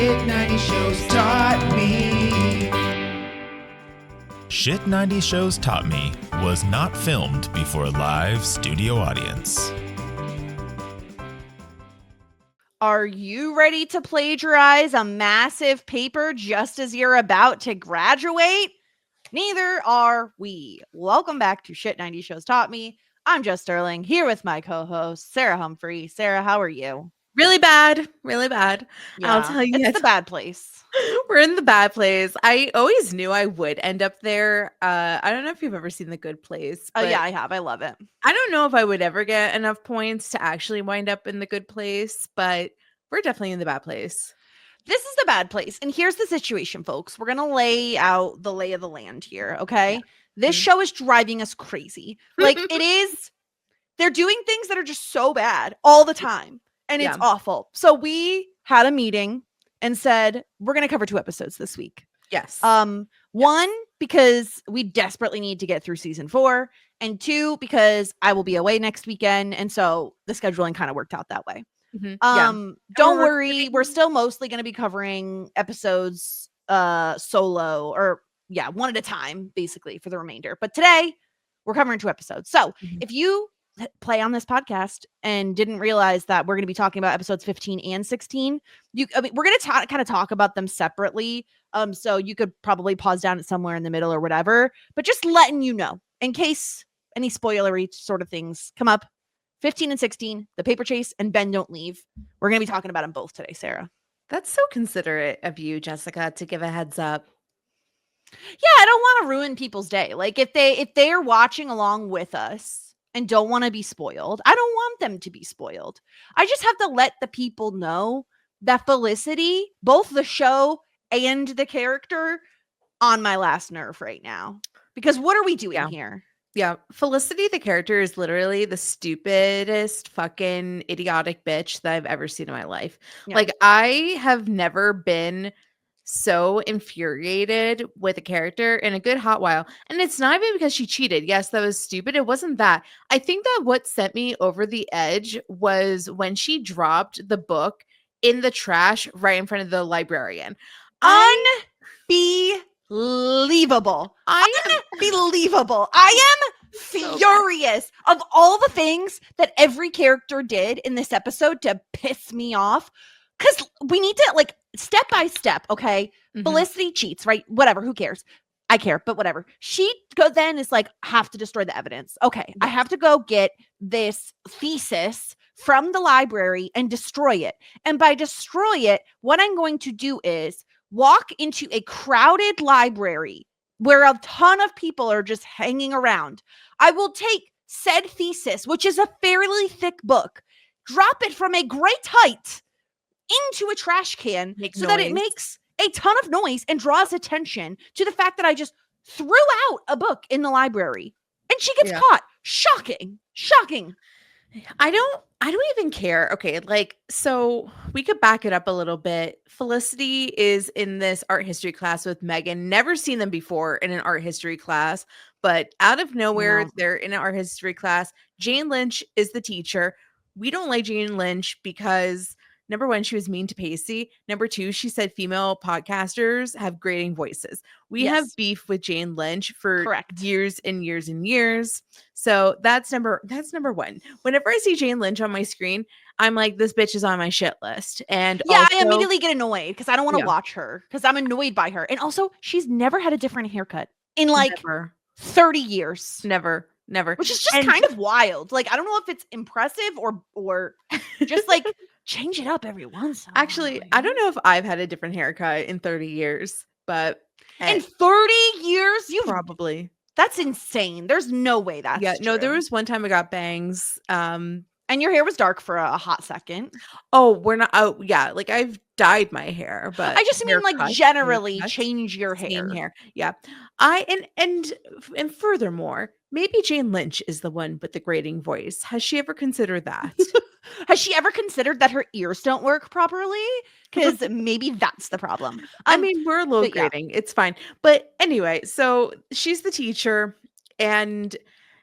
Shit 90 shows taught me. Shit 90 Shows Taught Me was not filmed before a live studio audience. Are you ready to plagiarize a massive paper just as you're about to graduate? Neither are we. Welcome back to Shit 90 Shows Taught Me. I'm Jess Sterling, here with my co-host, Sarah Humphrey. Sarah, how are you? Really bad. Yeah, I'll tell you. It's the bad place. We're in the bad place. I always knew I would end up there. I don't know if you've ever seen The Good Place. Oh, yeah, I have. I love it. I don't know if I would ever get enough points to actually wind up in The Good Place, but we're definitely in the bad place. This is the bad place. And here's the situation, folks. We're going to lay out the lay of the land here, okay? Yeah. This show is driving us crazy. Like, it is. They're doing things that are just so bad all the time. And it's awful. So we had a meeting and said, we're going to cover 2 episodes this week. Yes. One, because we desperately need to get through season 4. And 2, because I will be away next weekend. And so the scheduling kind of worked out that way. Mm-hmm. Don't worry. We're still mostly going to be covering episodes solo or one at a time, basically, for the remainder. But today we're covering 2 episodes. So if you play on this podcast and didn't realize that we're going to be talking about episodes 15 and 16, we're going to kind of talk about them separately. So you could probably pause down at somewhere in the middle or whatever, but just letting you know in case any spoilery sort of things come up. 15 and 16, The Paper Chase and Ben Don't Leave. We're going to be talking about them both today, Sarah. That's so considerate of you, Jessica, to give a heads up. Yeah, I don't want to ruin people's day. Like if they are watching along with us and don't want to be spoiled, I don't want them to be spoiled. I just have to let the people know that Felicity, both the show and the character, on my last nerve right now. Because what are we doing here? Yeah, Felicity, the character, is literally the stupidest fucking idiotic bitch that I've ever seen in my life. Yeah. Like, I have never been so infuriated with a character in a good hot while. And it's not even because she cheated. Yes, that was stupid. It wasn't that. I think that what sent me over the edge was when she dropped the book in the trash right in front of the librarian. Unbelievable. Unbelievable. I am furious of all the things that every character did in this episode to piss me off. Because we need to, like, step by step, okay? Mm-hmm. Felicity cheats, right? Whatever, who cares? I care, but whatever. She then is like, have to destroy the evidence. Okay, I have to go get this thesis from the library and destroy it. And by destroy it, what I'm going to do is walk into a crowded library where a ton of people are just hanging around. I will take said thesis, which is a fairly thick book, drop it from a great height into a trash can that it makes a ton of noise and draws attention to the fact that I just threw out a book in the library and she gets caught. Shocking. I don't even care. Okay, like, so we could back it up a little bit. Felicity is in this art history class with Megan. Never seen them before in an art history class, but out of nowhere, they're in an art history class. Jane Lynch is the teacher. We don't like Jane Lynch because, number 1, she was mean to Pacey. Number 2, she said female podcasters have grating voices. We have beef with Jane Lynch for years and years and years. So that's number 1. Whenever I see Jane Lynch on my screen, I'm like, this bitch is on my shit list. And I immediately get annoyed because I don't want to watch her because I'm annoyed by her. And also, she's never had a different haircut in 30 years. Never. Which is just kind of wild. Like, I don't know if it's impressive or just like change it up every once in a while. Actually, I don't know if I've had a different haircut in 30 years, but in 30 years, you probably. That's insane. There's no way that's true. No, there was one time I got bangs. And your hair was dark for a hot second. Oh, we're not. Oh, yeah. Like, I've dyed my hair, but I just mean like generally change your hair. Yeah. And furthermore, maybe Jane Lynch is the one with the grating voice. Has she ever considered that? Has she ever considered that her ears don't work properly? Because maybe that's the problem. I mean, we're low grading. It's fine. But anyway, so she's the teacher and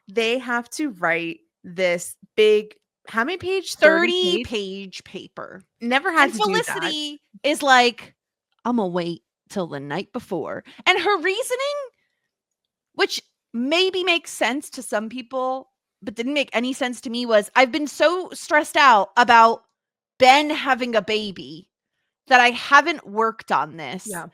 they have to write this big, how many page? 30 page paper. Never had and to Felicity do is like, I'm gonna wait till the night before. And her reasoning, which maybe makes sense to some people, but didn't make any sense to me, was I've been so stressed out about Ben having a baby that I haven't worked on this. Yeah.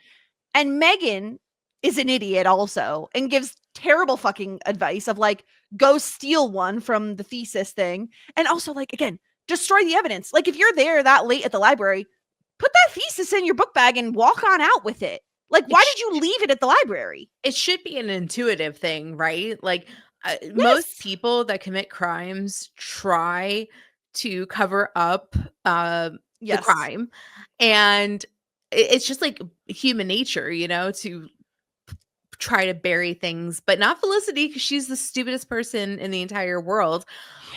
And Megan is an idiot also and gives terrible fucking advice of like, go steal one from the thesis thing. And also, like, again, destroy the evidence. Like, if you're there that late at the library, put that thesis in your book bag and walk on out with it. Like, why did you leave it at the library? It should be an intuitive thing, right? Like, Yes. most people that commit crimes try to cover up the Yes. crime. And it's just like human nature, you know, to try to bury things, but not Felicity, because she's the stupidest person in the entire world.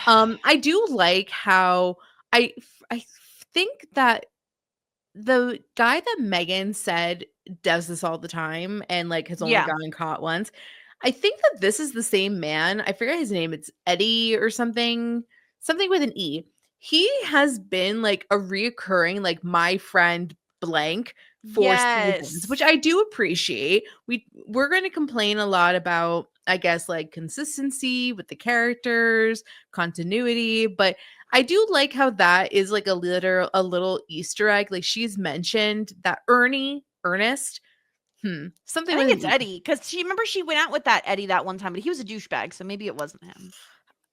I do like how I think that the guy that Megan said does this all the time and like has only Yeah. gotten caught once. I think that this is the same man. I forget his name. It's Eddie or something with an E. He has been like a reoccurring, like, my friend blank for seasons, which I do appreciate. We're going to complain a lot about, I guess, like consistency with the characters, continuity, but I do like how that is like a little Easter egg. Like, she's mentioned that Ernest, something I with think an it's E. Eddie, because she went out with that Eddie that one time, but he was a douchebag, so maybe it wasn't him.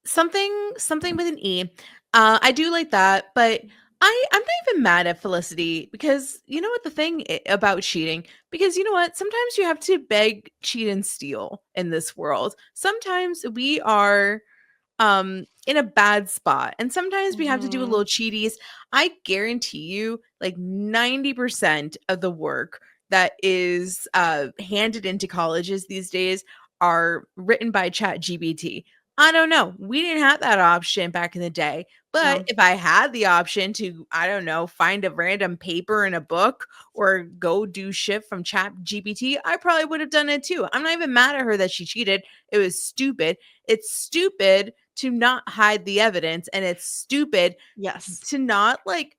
Something with an E. I do like that, but I'm not even mad at Felicity, because you know what the thing about cheating, because you know what, sometimes you have to beg, cheat, and steal in this world. Sometimes we are in a bad spot, and sometimes we have to do a little cheaties. I guarantee you, like 90% of the work that is handed into colleges these days are written by ChatGPT. I don't know. We didn't have that option back in the day. But if I had the option to, I don't know, find a random paper in a book or go do shit from ChatGPT, I probably would have done it too. I'm not even mad at her that she cheated. It was stupid. It's stupid to not hide the evidence, and it's stupid to not like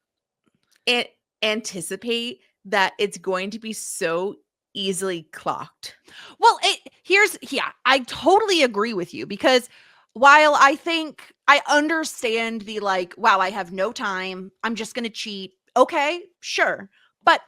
anticipate that it's going to be so easily clocked. Well, I totally agree with you, because while I think I understand the like, wow, I have no time, I'm just going to cheat. Okay, sure. But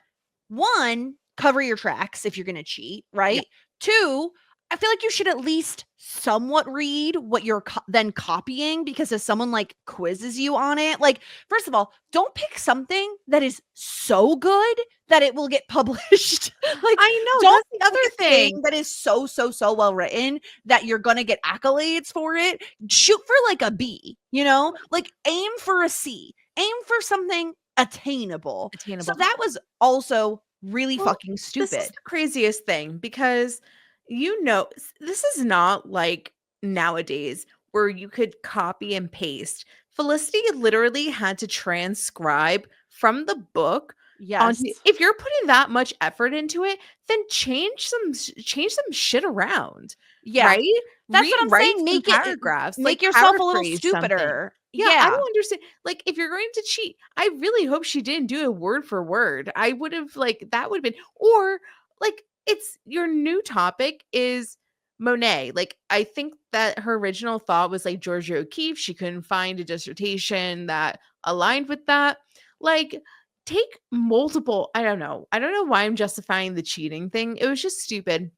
one, cover your tracks if you're going to cheat, right? Yeah. Two, I feel like you should at least somewhat read what you're then copying, because if someone like quizzes you on it, like, first of all, don't pick something that is so good that it will get published. Like, I know, don't that's the other thing that is so well written that you're gonna get accolades for it. Shoot for like a B, you know, like aim for a C, aim for something attainable. So that was also really fucking stupid. This is the craziest thing, because you know, this is not like nowadays where you could copy and paste. Felicity literally had to transcribe from the book. Yes. If you're putting that much effort into it, then change some shit around. Yeah. Right? That's what I'm saying. Make paragraphs. Make yourself a little stupider. Yeah, I don't understand. Like, if you're going to cheat, I really hope she didn't do it word for word. I would have, like, that would have been, or like, it's your new topic is Monet. Like, I think that her original thought was like Georgia O'Keeffe. She couldn't find a dissertation that aligned with that. Like, take multiple. I don't know why I'm justifying the cheating thing. It was just stupid.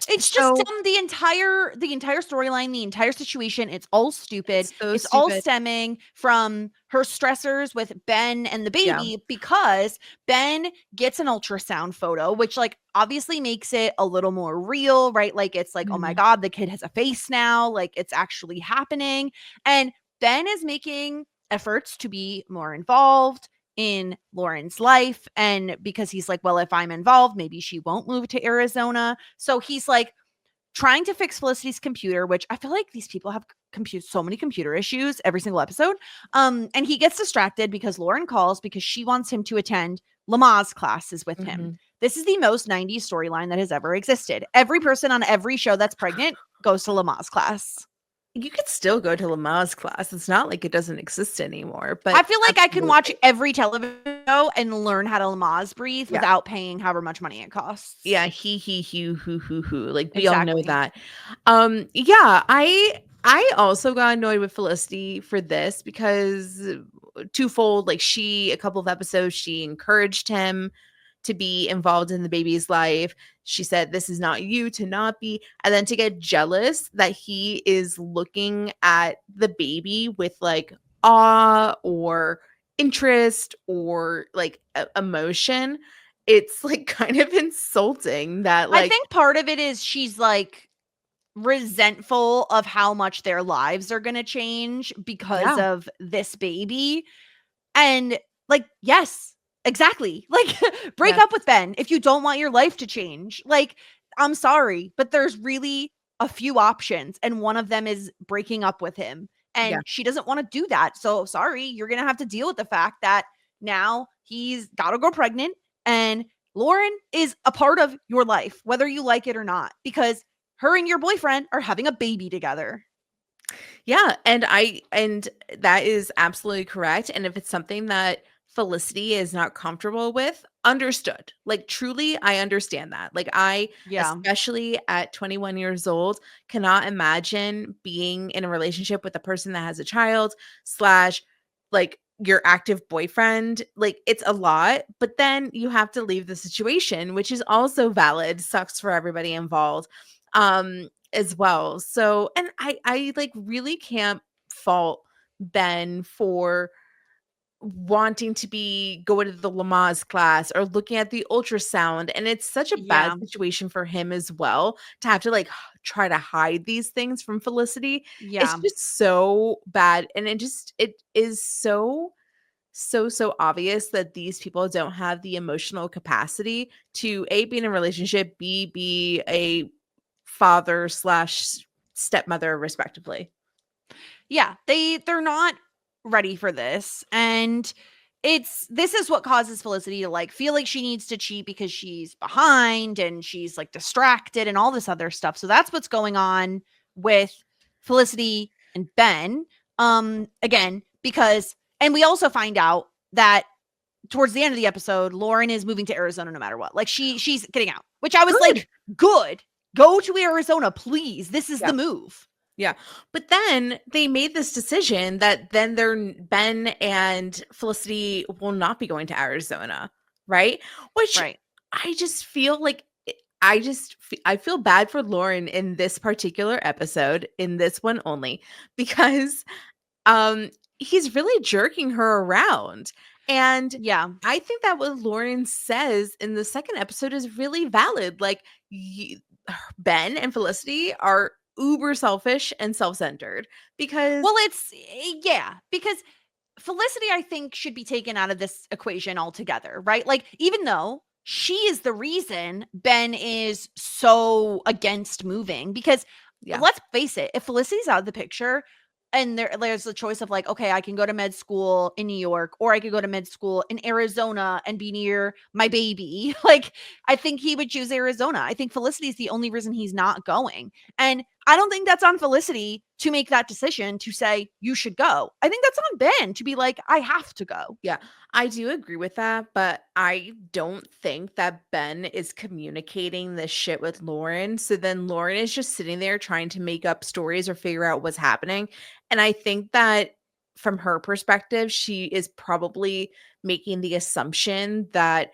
It's just the entire storyline, the entire situation. It's all stupid. It's all stemming from her stressors with Ben and the baby, because Ben gets an ultrasound photo, which like obviously makes it a little more real, right? Like, it's like, oh my God, the kid has a face now. Like, it's actually happening. And Ben is making efforts to be more involved in Lauren's life, and because he's like, well, if I'm involved, maybe she won't move to Arizona. So he's like trying to fix Felicity's computer, which I feel like these people have so many computer issues every single episode. And he gets distracted because Lauren calls because she wants him to attend Lamaze classes with him. This is the most 90s storyline that has ever existed. Every person on every show that's pregnant goes to Lamaze class. You could still go to Lamaze class. It's not like it doesn't exist anymore. But I feel like I can watch absolutely. every television show and learn how to Lamaze breathe Yeah. without paying however much money it costs. Yeah, he, hoo. Like we all know Exactly. that. Yeah, I also got annoyed with Felicity for this because twofold, like a couple of episodes, she encouraged him to be involved in the baby's life. She said, "This is not you to not be," and then to get jealous that he is looking at the baby with like awe or interest or like emotion. It's like kind of insulting that I like think part of it is she's like resentful of how much their lives are going to change because yeah, of this baby. And like, yes, exactly. Like, break yeah, up with Ben if you don't want your life to change. Like, I'm sorry, but there's really a few options, and one of them is breaking up with him. yeah. And she doesn't want to do that. So, sorry, you're going to have to deal with the fact that now he's got a girl pregnant, and Lauren is a part of your life, whether you like it or not, because her and your boyfriend are having a baby together. Yeah, and that is absolutely correct. And if it's something that Felicity is not comfortable with, understood. Like truly, I understand that. Like I, Yeah. especially at 21 years old, cannot imagine being in a relationship with a person that has a child slash like your active boyfriend. Like it's a lot, but then you have to leave the situation, which is also valid. Sucks for everybody involved. As well. So, and I like really can't fault Ben for wanting to be going to the Lamaze class or looking at the ultrasound, and it's such a bad Yeah. situation for him as well to have to like try to hide these things from Felicity. It's Yeah. just so bad, and it is so obvious that these people don't have the emotional capacity to A, be in a relationship, B, be a father slash stepmother respectively. Yeah, they're not ready for this, and this is what causes Felicity to like feel like she needs to cheat because she's behind and she's like distracted and all this other stuff. So that's what's going on with Felicity and Ben. Again, because and we also find out that towards the end of the episode, Lauren is moving to Arizona no matter what. Like she's getting out, which I was Good. like, good. Go to Arizona, please. This is Yeah. the move. Yeah. But then they made this decision that then Ben and Felicity will not be going to Arizona, right? Which Right. I just feel like I feel bad for Lauren in this particular episode, in this one only, because he's really jerking her around. And Yeah. I think that what Lauren says in the second episode is really valid. Like Ben and Felicity are uber selfish and self-centered because Well, yeah, because Felicity, I think, should be taken out of this equation altogether, right? Like, even though she is the reason Ben is so against moving, because yeah, let's face it, if Felicity's out of the picture and there's a choice of like, okay, I can go to med school in New York or I could go to med school in Arizona and be near my baby. Like, I think he would choose Arizona. I think Felicity is the only reason he's not going. And I don't think that's on Felicity to make that decision to say you should go. I think that's on Ben to be like, I have to go. yeah. I do agree with that, but I don't think that Ben is communicating this shit with Lauren. So then Lauren is just sitting there trying to make up stories or figure out what's happening. And I think that from her perspective, she is probably making the assumption that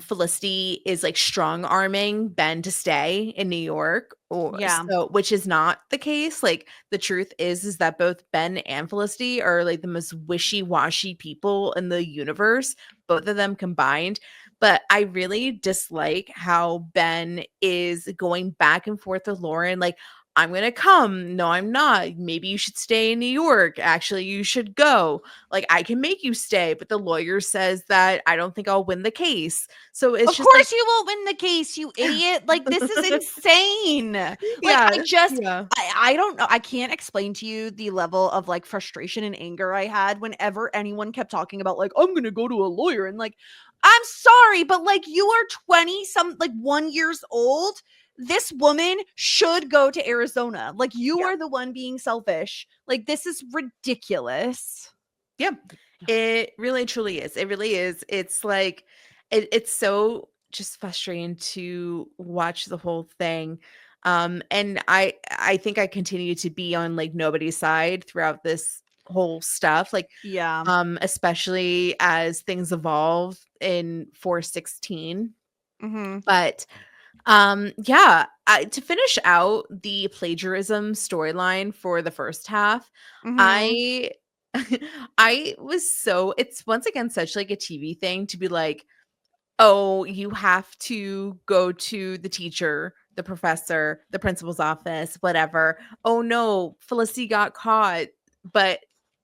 Felicity is like strong arming Ben to stay in New York, or Yeah. so, which is not the case. Like the truth is that both Ben and Felicity are like the most wishy-washy people in the universe, both of them combined. But I really dislike how Ben is going back and forth with Lauren, like, I'm gonna come. No, I'm not. Maybe you should stay in New York. Actually, you should go. Like, I can make you stay, but the lawyer says that I don't think I'll win the case. So it's Of just like, course you won't win the case, you idiot. Like, this is insane. Like, yeah, I yeah, I don't know. I can't explain to you the level of like frustration and anger I had whenever anyone kept talking about like, I'm gonna go to a lawyer and like, I'm sorry, but like you are 20 some like 1 years old. this woman should go to Arizona. Like, you are the one being selfish. Like, this is ridiculous. Yeah, it really truly is. It really is. It's like it's so just frustrating to watch the whole thing. And I think I continue to be on like nobody's side throughout this whole stuff. Like Yeah. especially as things evolve in 416. Mm-hmm. But yeah, to finish out the plagiarism storyline for the first half, Mm-hmm. I I was so it's once again such like a TV thing to be like, oh, you have to go to the teacher, the professor, the principal's office, whatever. Oh no, Felicity got caught. But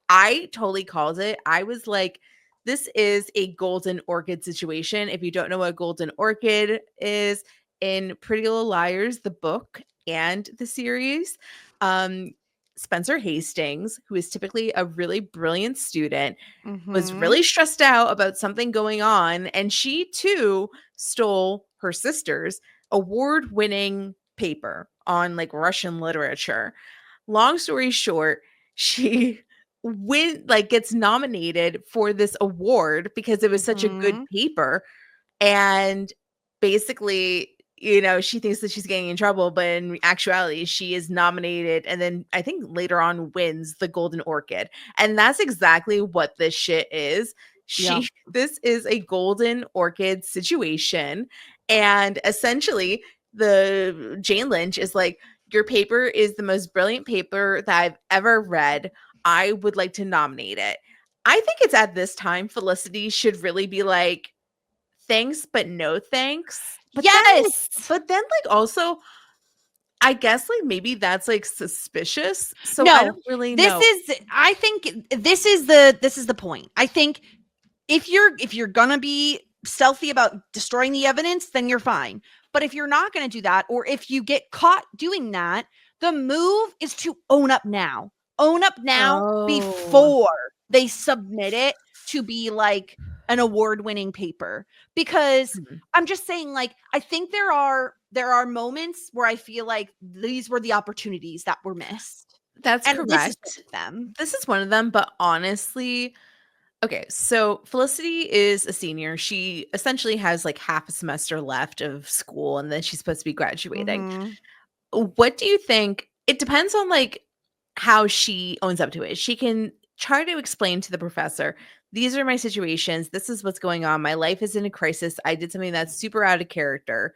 I totally called it. I was like, this is a golden orchid situation. If you don't know what golden orchid is, in Pretty Little Liars, the book and the series, um, Spencer Hastings, who is typically a really brilliant student, was Mm-hmm. really stressed out about something going on, and she too stole her sister's award-winning paper on like Russian literature. Long story short, she gets nominated for this award because it was such a good Mm-hmm. paper, and basically, she thinks that she's getting in trouble, but in actuality, she is nominated and then I think later on wins the Golden Orchid. And that's exactly what this shit is. Yeah. This is a Golden Orchid situation. And essentially, the Jane Lynch is like, your paper is the most brilliant paper that I've ever read. I would like to nominate it. I think it's at this time Felicity should really be like, thanks, but no thanks. Yes. But then like also, I guess like maybe that's like suspicious. So I No, don't really this know. is, I think this is the point. I think if you're gonna be stealthy about destroying the evidence, then you're fine. But if you're not gonna do that, or if you get caught doing that, the move is to own up now. Own up now Oh. before they submit it to be like an award-winning paper. Because Mhm. I'm just saying, like, I think there are moments where I feel like these were the opportunities that were missed. That's And this is one correct. of them. This is one of them, but honestly, okay, so Felicity is a senior. She essentially has like half a semester left of school and then she's supposed to be graduating. Mhm. What do you think? It depends on like how she owns up to it. She can try to explain to the professor, these are my situations. This is what's going on. My life is in a crisis. I did something that's super out of character.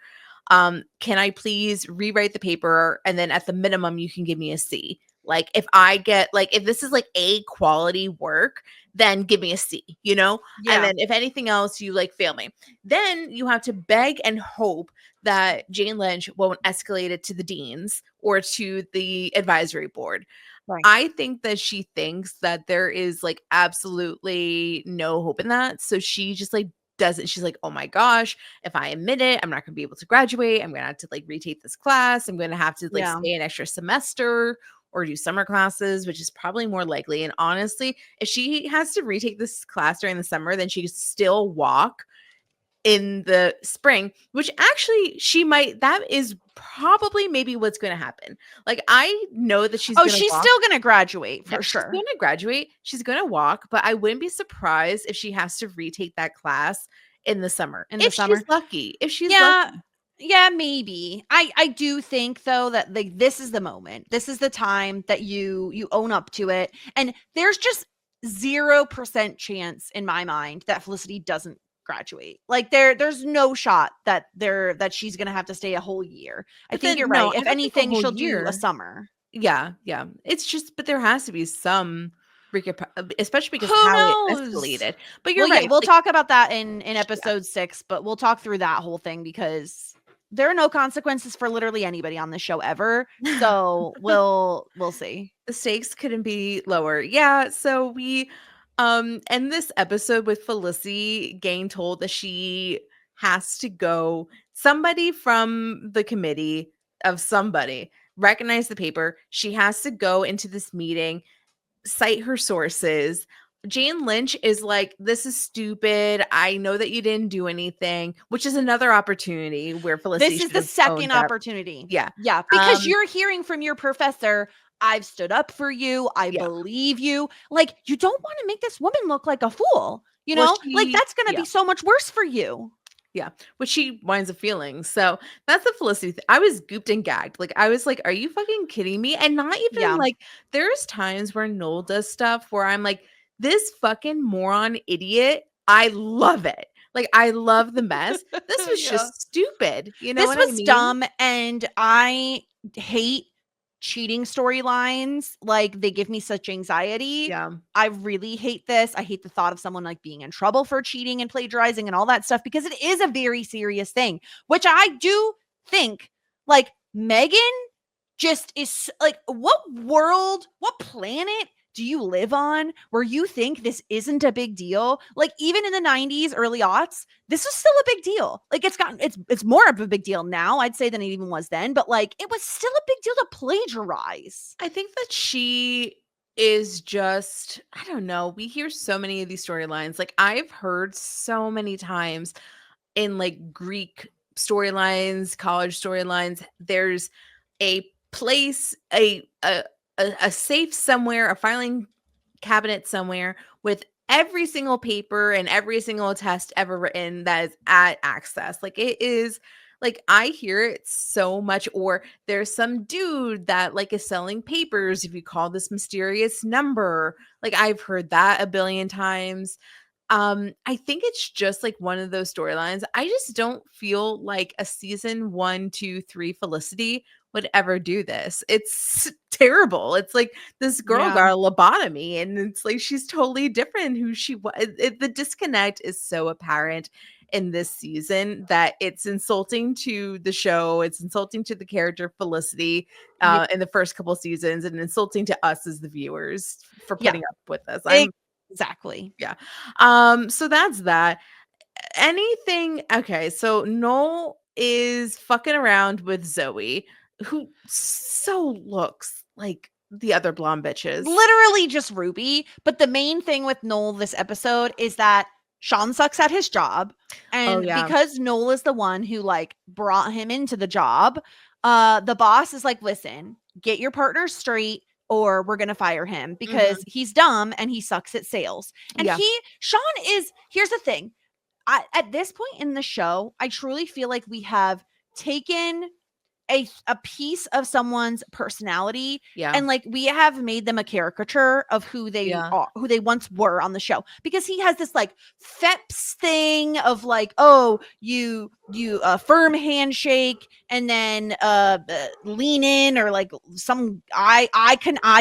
Can I please rewrite the paper? And then at the minimum, you can give me a C. Like if I get like if this is like A quality work, then give me a C, And Yeah. then if anything else, you like fail me. Then you have to beg and hope that Jane Lynch won't escalate it to the deans or to the advisory board. Right. I think that she thinks that there is like absolutely no hope in that. So she just like doesn't. She's like, oh my gosh, if I admit it, I'm not going to be able to graduate. I'm going to have to like retake this class. I'm going to have to like Yeah. stay an extra semester or do summer classes, which is probably more likely. And honestly, if she has to retake this class during the summer, then she could still walk in the spring, which actually she might. That is probably maybe what's going to happen. Like I know that she's Oh, going to she's walk. still gonna graduate for Yep, she's sure. going to graduate. She's going to walk, but I wouldn't be surprised if she has to retake that class in the summer. In the If summer. she's lucky. If she's Yeah. lucky. Yeah, maybe. I do think though that like this is the moment. This is the time that you own up to it. And there's just 0% chance in my mind that Felicity doesn't graduate. Like there's no shot that she's going to have to stay a whole year. I But think you're then no, right. I If don't think a anything, whole she'll do a year. summer. Yeah, yeah. It's just but there has to be some especially because Who how it knows? escalated. But you're Well, yeah, right. we'll Like, talk about that in yeah. episode 6, but we'll talk through that whole thing because there are no consequences for literally anybody on this show ever. So we'll see. The stakes couldn't be lower. Yeah, so we end this episode with Felicity getting told that she has to go. Somebody from the committee of somebody recognized the paper. She has to go into this meeting, cite her sources, Jane Lynch is like, this is stupid. I know that you didn't do anything, which is another opportunity where Felicity This is should the have second owned up. opportunity. Yeah. Yeah, because you're hearing from your professor, I've stood up for you. I Yeah. believe you. Like, you don't want to make this woman look like a fool, you Well, know? Like, that's going to yeah. be so much worse for you. Yeah, which she winds up feeling. So that's the Felicity thing. I was gooped and gagged. Like, I was like, are you fucking kidding me? And not even Yeah. like, there's times where Noel does stuff where I'm like, this fucking moron idiot, I love it. Like, I love the mess. This was Yeah. just stupid. You know This what was I mean? dumb, and I hate cheating storylines. Like, they give me such anxiety. Yeah. I really hate this. I hate the thought of someone like being in trouble for cheating and plagiarizing and all that stuff, because it is a very serious thing, which I do think, like, Megan just is like, what world, what planet do you live on where you think this isn't a big deal? Like, even in the 90s, early aughts, this was still a big deal. Like, it's more of a big deal now, I'd say, than it even was then, but like, it was still a big deal to plagiarize. I think that she is just, I don't know. We hear so many of these storylines. Like, I've heard so many times in like Greek storylines, college storylines, there's a place, a safe somewhere, a filing cabinet somewhere with every single paper and every single test ever written that is at access. Like, it is like, I hear it so much. Or there's some dude that like is selling papers if you call this mysterious number. Like, I've heard that a billion times. I think it's just like one of those storylines. I just don't feel like a season 1, 2, 3 Felicity would ever do this. It's terrible. It's like this girl Yeah. got a lobotomy, and it's like she's totally different who she was. The disconnect is so apparent in this season that it's insulting to the show. It's insulting to the character Felicity in the first couple seasons, and insulting to us as the viewers for Yeah. putting up with this. Exactly. Yeah. So that's that. Anything okay, so Noel is fucking around with Zoe, who so looks like the other blonde bitches. Literally just Ruby. But the main thing with Noel this episode is that Sean sucks at his job. And yeah. because Noel is the one who like brought him into the job, the boss is like, listen, get your partner straight or we're gonna fire him because he's dumb and he sucks at sales. And Yeah. Sean is, here's the thing. At this point in the show, I truly feel like we have taken a piece of someone's personality Yeah. and like we have made them a caricature of who they Yeah. are, who they once were on the show, because he has this like FEPS thing of like, oh, you firm handshake and then lean in, or like some eye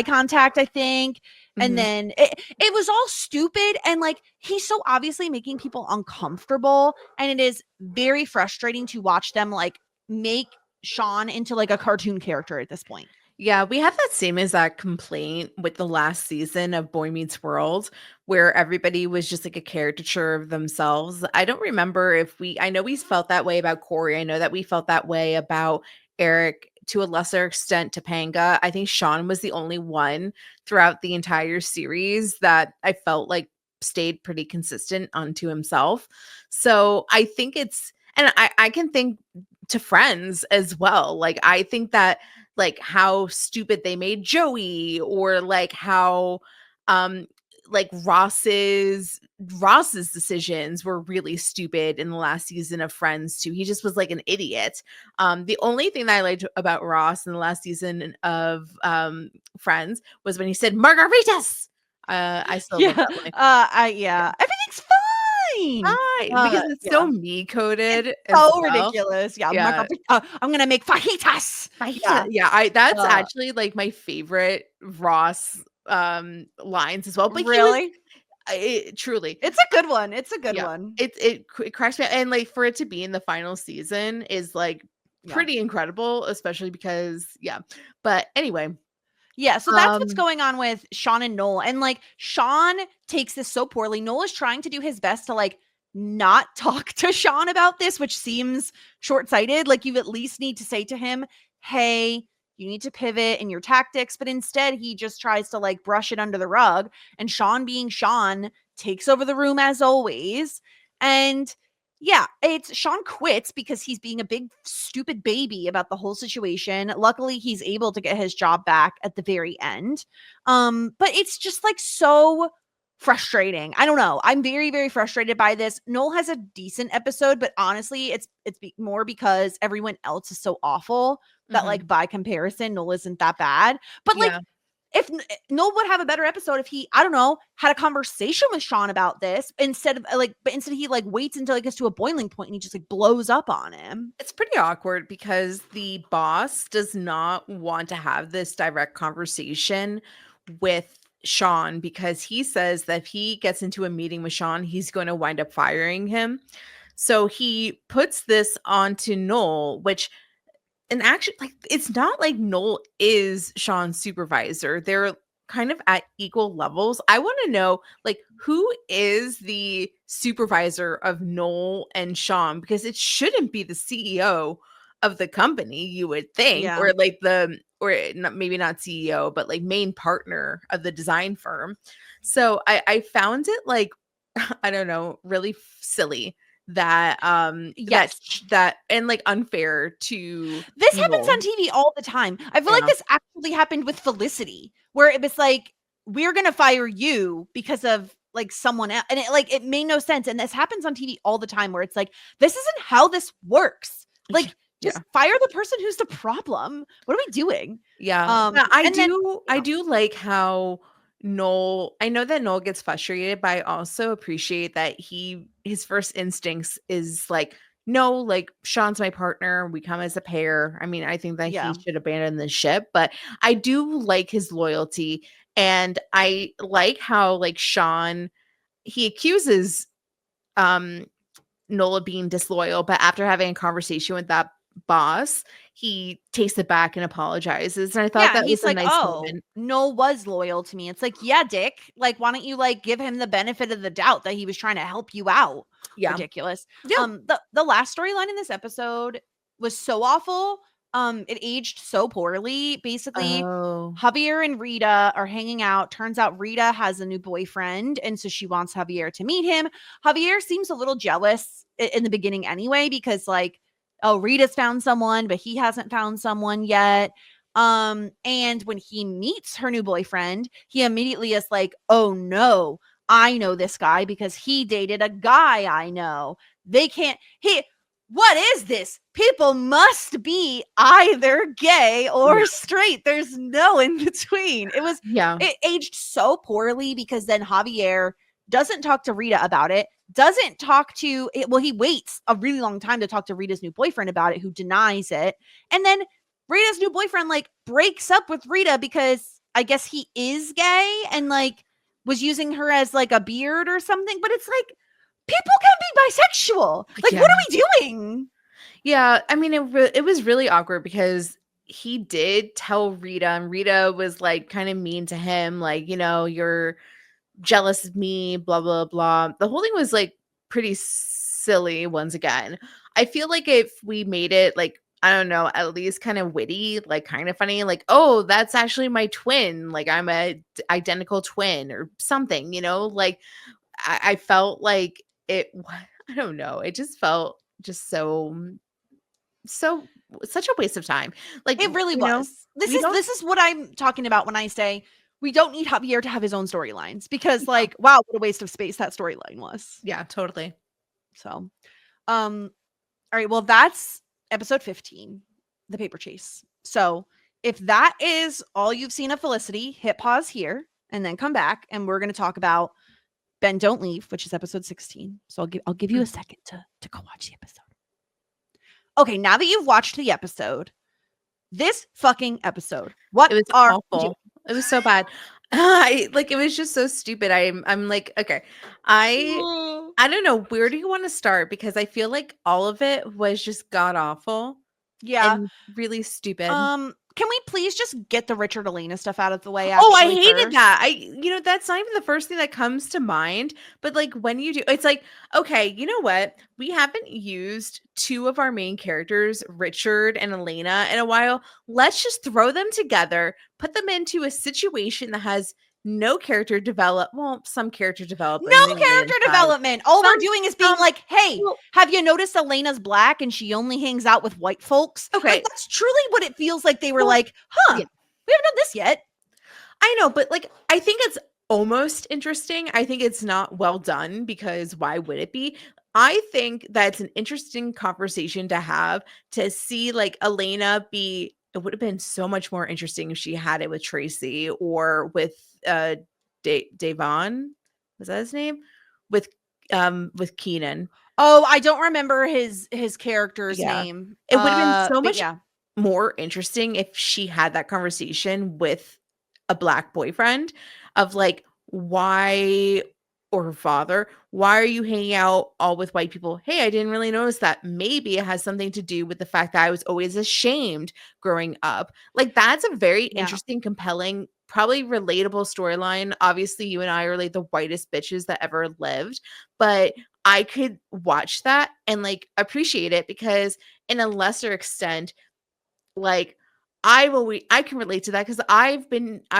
contact, I think. And then it was all stupid, and like he's so obviously making people uncomfortable, and it is very frustrating to watch them like make Sean into like a cartoon character at this point. Yeah, we had that same exact complaint with the last season of Boy Meets World, where everybody was just like a caricature of themselves. I don't remember if I know we felt that way about Corey. I know that we felt that way about Eric, to a lesser extent Topanga. I think Sean was the only one throughout the entire series that I felt like stayed pretty consistent onto himself. So I think and I can think to Friends as well. Like, I think that like how stupid they made Joey, or like how like Ross's decisions were really stupid in the last season of Friends too. He just was like an idiot. The only thing that I liked about Ross in the last season of Friends was when he said margaritas. I still love that line. Everything's fine. Because it's so me coded. So ridiculous. Yeah. I'm gonna make fajitas. That's actually like my favorite Ross lines as well. But really, truly, it's a good one. It's a good one. It cracks me up. And like for it to be in the final season is like pretty incredible, especially because but anyway. Yeah, so that's what's going on with Sean and Noel. And like Sean takes this so poorly. Noel is trying to do his best to like not talk to Sean about this, which seems short-sighted. Like, you at least need to say to him, hey, you need to pivot in your tactics. But instead, he just tries to like brush it under the rug. And Sean, being Sean, takes over the room as always. And yeah, it's Sean quits because he's being a big stupid baby about the whole situation. Luckily, he's able to get his job back at the very end. But it's just like so frustrating. I don't know. I'm very, very frustrated by this. Noel has a decent episode, but honestly, it's more because everyone else is so awful that like by comparison, Noel isn't that bad. But like, if Noel would have a better episode if he, I don't know, had a conversation with Sean about this instead of like, but instead he like waits until it gets to a boiling point and he just like blows up on him. It's pretty awkward because the boss does not want to have this direct conversation with Sean because he says that if he gets into a meeting with Sean, he's going to wind up firing him. So he puts this onto Noel, which and actually, like, it's not like Noel is Sean's supervisor. They're kind of at equal levels. I want to know, like, who is the supervisor of Noel and Sean? Because it shouldn't be the CEO of the company, you would think, or like maybe not CEO, but like main partner of the design firm. So I found it like, I don't know, really silly that that and like unfair to this happens on TV all the time. I feel like this actually happened with Felicity, where it was like, we're gonna fire you because of like someone else, and it made no sense. And this happens on TV all the time, where it's like, this isn't how this works. Like, just fire the person who's the problem. What are we doing? I do like how Noel, I know that Noel gets frustrated, but I also appreciate that his first instincts is like, no, like Sean's my partner. We come as a pair. I mean, I think that he should abandon the ship, but I do like his loyalty. And I like how like Sean, he accuses Noel of being disloyal, but after having a conversation with that boss, he takes it back and apologizes. And I thought that was a nice moment. Noel was loyal to me. It's like, yeah, Dick, like, why don't you like give him the benefit of the doubt that he was trying to help you out? Ridiculous. The last storyline in this episode was so awful. It aged so poorly. Basically, Javier and Rita are hanging out. Turns out Rita has a new boyfriend, and so she wants Javier to meet him. Javier seems a little jealous in the beginning anyway, because like, oh, Rita's found someone, but he hasn't found someone yet. And when he meets her new boyfriend, he immediately is like, oh no, I know this guy because he dated a guy I know. What is this? People must be either gay or straight. There's no in between. It aged so poorly because then Javier doesn't talk to Rita about it, doesn't talk to it. Well, he waits a really long time to talk to Rita's new boyfriend about it, who denies it. And then Rita's new boyfriend like breaks up with Rita because I guess he is gay and like was using her as like a beard or something. But it's like, people can be bisexual. Like, what are we doing? Yeah, I mean, it was really awkward because he did tell Rita, and Rita was like kind of mean to him, like, you know, you're jealous of me, blah blah blah. The whole thing was like pretty silly. Once again, I feel like if we made it like, I don't know, at least kind of witty, like kind of funny, like, oh, that's actually my twin, like I'm a identical twin or something, you know, like I felt like it, I don't know, it just felt just such a waste of time. Like, it really was. This is what I'm talking about when I say we don't need Javier to have his own storylines, because like, wow, what a waste of space that storyline was. Yeah, totally. So, all right, well, that's episode 15, the paper chase. So if that is all you've seen of Felicity, hit pause here and then come back and we're going to talk about Ben Don't Leave, which is episode 16. So I'll give you a second to go watch the episode. Okay, now that you've watched the episode, this fucking episode, what it was awful. It was so bad. It was just so stupid. I'm like, okay, I don't know, where do you want to start? Because I feel like all of it was just god awful. Yeah, and really stupid. Can we please just get the Richard Elena stuff out of the way? Oh, I Actually, hated first? that. That's not even the first thing that comes to mind. But like when you do, it's like, okay, you know what? We haven't used two of our main characters, Richard and Elena, in a while. Let's just throw them together, put them into a situation that has no character develop. Well, some character development. No Maybe Elena's character side. development. All Some, we're doing is being some. like, hey, Well, have you noticed Elena's black and she only hangs out with white folks? Like, okay. that's truly what it feels like. They were Well, like, huh, yeah. we haven't done this yet. I know, but like I think it's almost interesting. I think it's not well done because why would it be? I think that's an interesting conversation to have to see like Elena be it would have been so much more interesting if she had it with Tracy or with Davon. Was that his name? With Keenan. Oh, I don't remember his character's Yeah. name. It would have been so But much yeah. more interesting if she had that conversation with a black boyfriend of like, why, or her father, why are you hanging out all with white people? Hey, I didn't really notice that. Maybe it has something to do with the fact that I was always ashamed growing up. Like, that's a very Yeah. interesting, compelling, probably relatable storyline. Obviously, you and I are like the whitest bitches that ever lived, but I could watch that and like appreciate it because in a lesser extent, like I can relate to that because I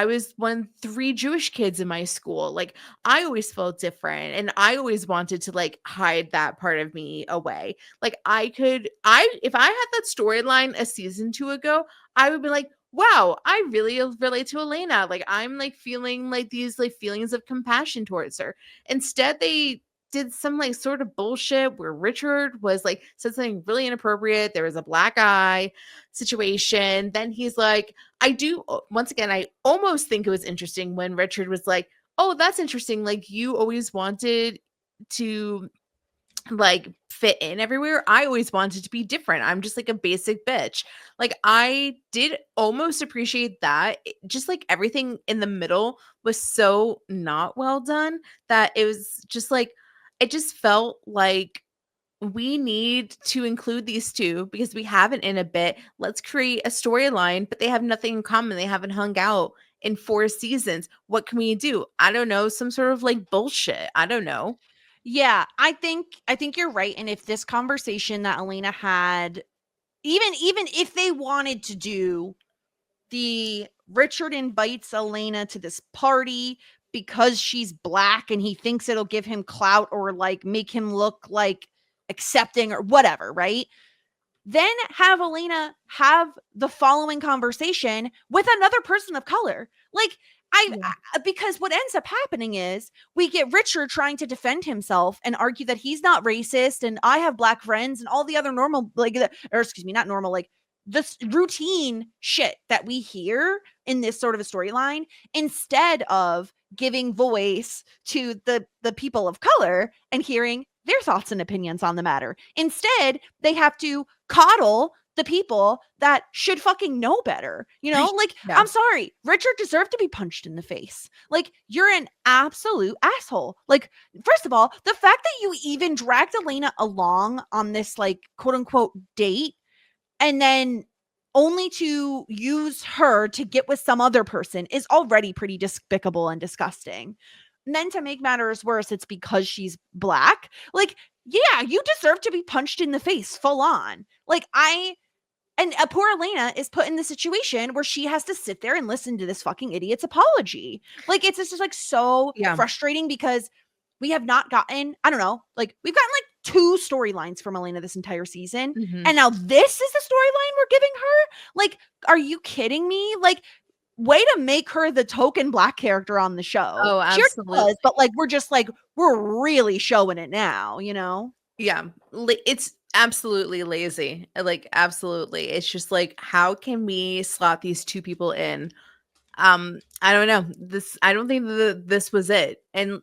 was one of 3 Jewish kids in my school. Like I always felt different and I always wanted to like hide that part of me away. Like if I had that storyline a season 2 ago, I would be like, wow, I really relate to Elena. Like I'm like feeling like these like feelings of compassion towards her. Instead, they did some like sort of bullshit where Richard was like said something really inappropriate. There was a black eye situation. Then he's like, once again, I almost think it was interesting when Richard was like, oh, that's interesting. Like you always wanted to like fit in everywhere. I always wanted to be different. I'm just like a basic bitch. Like I did almost appreciate that. Just like everything in the middle was so not well done that it was just like it just felt like we need to include these two because we haven't in a bit. Let's create a storyline, but they have nothing in common. They haven't hung out in 4 seasons. What can we do? I don't know. Some sort of like bullshit. I don't know. Yeah, I think you're right. And if this conversation that Elena had, even if they wanted to do the Richard invites Elena to this party because she's black and he thinks it'll give him clout or like make him look like accepting or whatever, right? Then have Elena have the following conversation with another person of color. Like because what ends up happening is we get Richard trying to defend himself and argue that he's not racist and I have black friends and all the other normal or excuse me, not normal, like this routine shit that we hear in this sort of a storyline instead of giving voice to the people of color and hearing their thoughts and opinions on the matter. Instead, they have to coddle the people that should fucking know better. Like, Yeah. I'm sorry, Richard deserved to be punched in the face. Like, you're an absolute asshole. Like, first of all, the fact that you even dragged Elena along on this, like, quote unquote date and then only to use her to get with some other person is already pretty despicable and disgusting. And then to make matters worse, it's because she's black. Like, yeah, you deserve to be punched in the face full on. Like, poor Elena is put in the situation where she has to sit there and listen to this fucking idiot's apology. Like, it's just like so frustrating because we have not gotten, I don't know, like we've gotten like 2 storylines from Elena this entire season. Mm-hmm. And now this is the storyline we're giving her? Like, are you kidding me? Like, way to make her the token black character on the show. Oh, absolutely. She was, but like, we're really showing it now, Yeah. It's absolutely lazy. Like, absolutely. It's just like, how can we slot these 2 people in? I don't know. I don't think this was it. And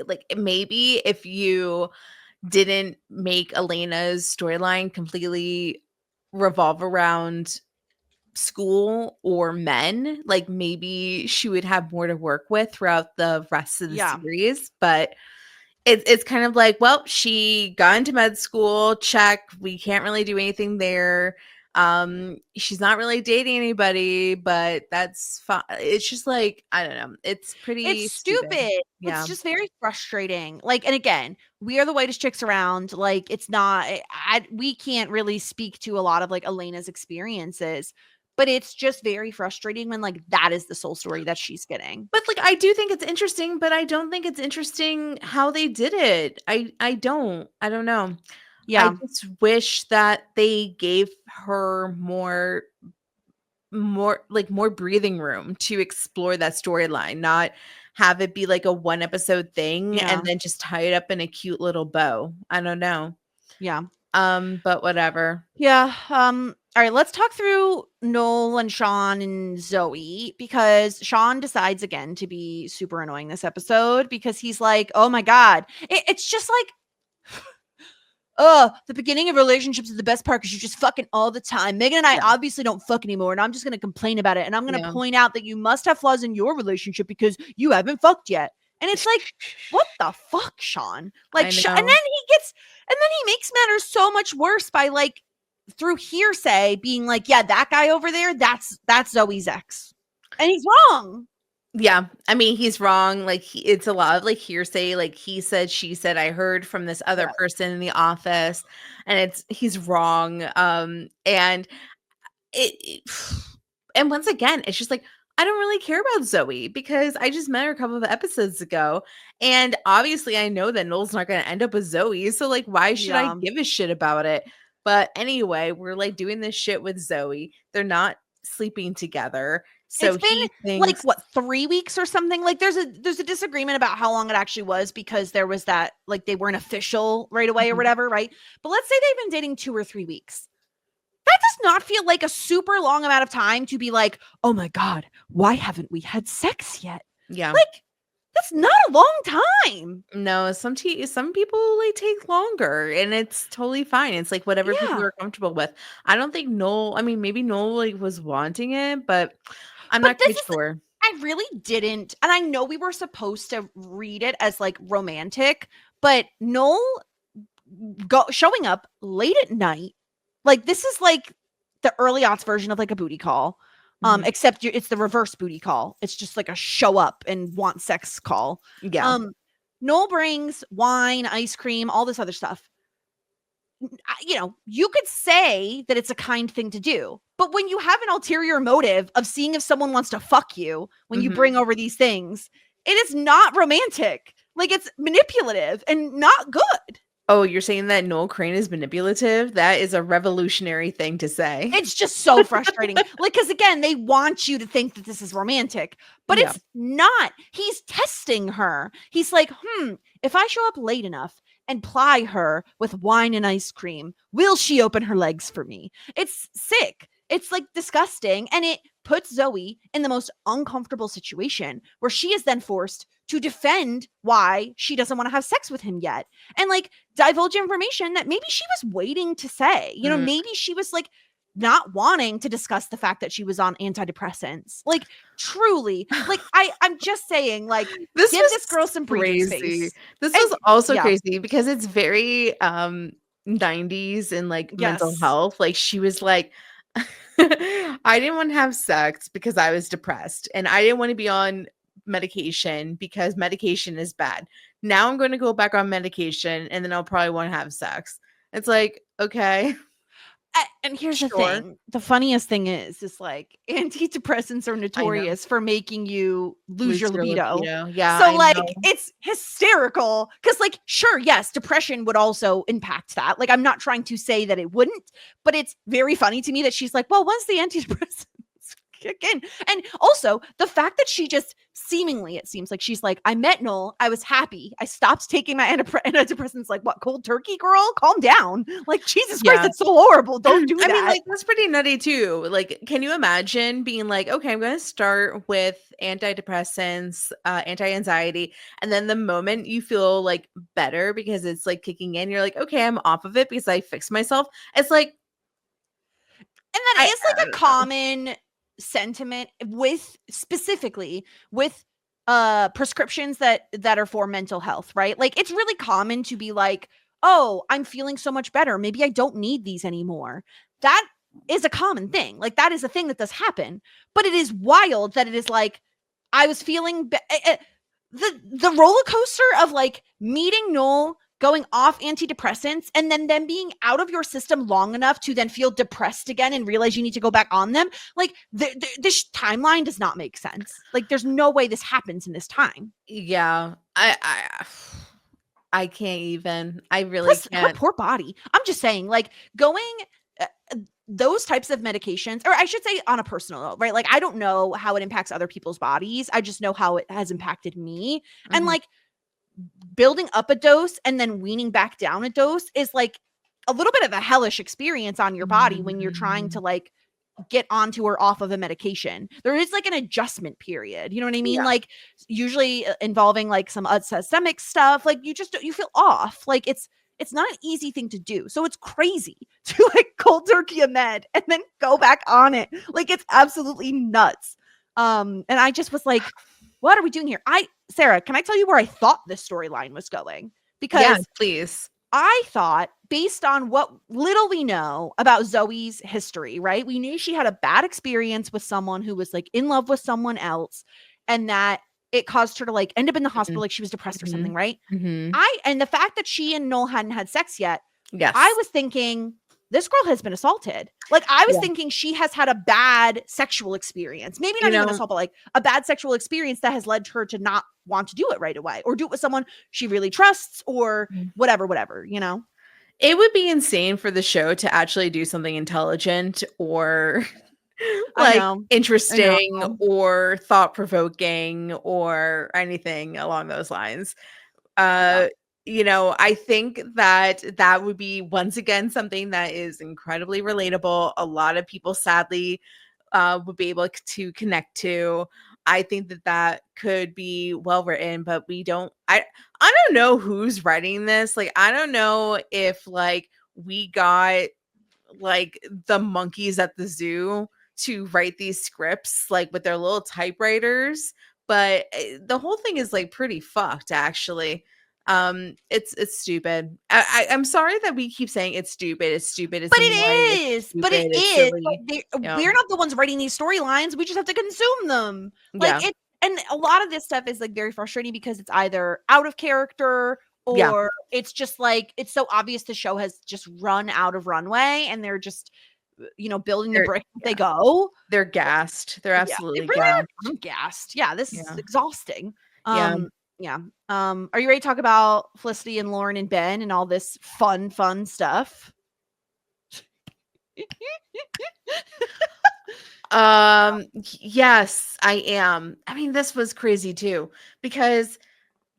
like, maybe if you didn't make Elena's storyline completely revolve around school or men, like maybe she would have more to work with throughout the rest of the series. But it's kind of like, well, she got into med school, check. We can't really do anything there. She's not really dating anybody, but that's fine. It's just like, I don't know. It's pretty It's stupid. stupid. Yeah. It's just very frustrating. Like, and again, we are the whitest chicks around. Like, it's not, we can't really speak to a lot of like Elena's experiences, but it's just very frustrating when like that is the soul story that she's getting. But like, I do think it's interesting, but I don't think it's interesting how they did it. I don't know. I Yeah. just wish that they gave her more breathing room to explore that storyline, not have it be like a one episode thing Yeah. and then just tie it up in a cute little bow. I don't know. Yeah. But whatever. Yeah. All right, let's talk through Noel and Sean and Zoe, because Sean decides again to be super annoying this episode because he's like, oh my God. It's just like, oh, the beginning of relationships is the best part because you're just fucking all the time. Megan and I obviously don't fuck anymore, and I'm just going to complain about it. And I'm going to point out that you must have flaws in your relationship because you haven't fucked yet. And it's like, what the fuck, Sean? Like, and then he makes matters so much worse by like, through hearsay being like, yeah, that guy over there, that's Zoe's ex. And he's wrong. Yeah. I mean, he's wrong. Like, it's a lot of like hearsay. Like, he said, she said, I heard from this other person in the office, and he's wrong. And and once again, it's just like, I don't really care about Zoe because I just met her a couple of episodes ago. And obviously I know that Noel's not going to end up with Zoe. So like, why should I give a shit about it? But anyway, we're like doing this shit with Zoe. They're not sleeping together. So it's been like what, 3 weeks or something? Like there's a disagreement about how long it actually was because there was that, like, they weren't official right away or whatever, right? But let's say they've been dating 2 or 3 weeks. That does not feel like a super long amount of time to be like, oh my God, why haven't we had sex yet? Yeah. Like, that's not a long time. No, some people like take longer, and it's totally fine. It's like whatever people are comfortable with. I don't think Noel, I mean, maybe Noel like was wanting it, but I'm not quite sure. I really didn't. And I know we were supposed to read it as like romantic, but Noel showing up late at night, like this is like the early aughts version of like a booty call. Except it's the reverse booty call. It's just like a show up and want sex call. Yeah. Noel brings wine, ice cream, all this other stuff. You know, you could say that it's a kind thing to do, but when you have an ulterior motive of seeing if someone wants to fuck you when you bring over these things, it is not romantic. Like, it's manipulative and not good. Oh, you're saying that Noel Crane is manipulative? That is a revolutionary thing to say. It's just so frustrating. Like, because again, they want you to think that this is romantic, but it's not. He's testing her. He's like, if I show up late enough and ply her with wine and ice cream, will she open her legs for me? It's sick. It's like disgusting. And it puts Zoe in the most uncomfortable situation where she is then forced to defend why she doesn't want to have sex with him yet. And like divulge information that maybe she was waiting to say. You know, maybe she was like not wanting to discuss the fact that she was on antidepressants. Like, truly, like I'm just saying, like, give this girl some breathing space. This was also crazy because it's very 90s and like mental health. Like, she was like, I didn't want to have sex because I was depressed, and I didn't want to be on medication because medication is bad. Now I'm going to go back on medication, and then I'll probably want to have sex. It's like, okay. And here's the thing. The funniest thing is like antidepressants are notorious for making you lose your libido. Yeah. So like it's hysterical because like, sure, yes, depression would also impact that. Like, I'm not trying to say that it wouldn't, but it's very funny to me that she's like, well, once the antidepressants kick in. And also the fact that she just seemingly, it seems like she's like, I met Noel, I was happy, I stopped taking my antidepressants. Like, what, cold turkey, girl? Calm down. Like, Jesus Christ, it's so horrible. Don't do that. I mean, like, that's pretty nutty too. Like, can you imagine being like, okay, I'm going to start with antidepressants, anti-anxiety, and then the moment you feel like better because it's like kicking in, you're like, okay, I'm off of it because I fixed myself. It's like, and that is like a common sentiment with specifically with prescriptions that are for mental health, right? Like, it's really common to be like, oh, I'm feeling so much better, maybe I don't need these anymore. That is a common thing. Like, that is a thing that does happen. But it is wild that it is like, I was feeling the roller coaster of like meeting Noel, going off antidepressants, and then them being out of your system long enough to then feel depressed again and realize you need to go back on them. Like, this timeline does not make sense. Like, there's no way this happens in this time. Yeah. I can't even. I really Plus, can't. her poor body. I'm just saying, like, going those types of medications, or I should say on a personal note, right? Like, I don't know how it impacts other people's bodies. I just know how it has impacted me. And like, building up a dose and then weaning back down a dose is like a little bit of a hellish experience on your body when you're trying to like get onto or off of a medication. There is like an adjustment period. You know what I mean? Yeah. Like, usually involving like some systemic stuff. Like, you feel off. Like, it's not an easy thing to do. So it's crazy to like cold turkey a med and then go back on it. Like, it's absolutely nuts. And I just was like, what are we doing here? Sarah, can I tell you where I thought this storyline was going? Because please. I thought, based on what little we know about Zoe's history, right? We knew she had a bad experience with someone who was like in love with someone else, and that it caused her to like end up in the hospital, like she was depressed or something, right? And the fact that she and Noel hadn't had sex yet, Yes. I was thinking, this girl has been assaulted. Like, I was thinking she has had a bad sexual experience. Maybe not even assault, but like a bad sexual experience that has led her to not want to do it right away, or do it with someone she really trusts, or whatever, you know? It would be insane for the show to actually do something intelligent or like interesting or thought-provoking or anything along those lines. You know, I think that would be, once again, something that is incredibly relatable. A lot of people, sadly, would be able to connect to. I think that could be well written, but I don't know who's writing this. Like, I don't know if like we got like the monkeys at the zoo to write these scripts like with their little typewriters, but the whole thing is like pretty fucked, actually. It's stupid. I'm sorry that we keep saying it's stupid. It's stupid. It's but annoying, it is. But it is. We're not the ones writing these storylines. We just have to consume them. Like, and a lot of this stuff is like very frustrating because it's either out of character, or it's just like, it's so obvious the show has just run out of runway and they're just, building the brick as they go. They're gassed. They're absolutely gassed. I'm gassed. Yeah, this is exhausting. Are you ready to talk about Felicity and Lauren and Ben and all this fun stuff? Yes, I am. I mean, this was crazy too, because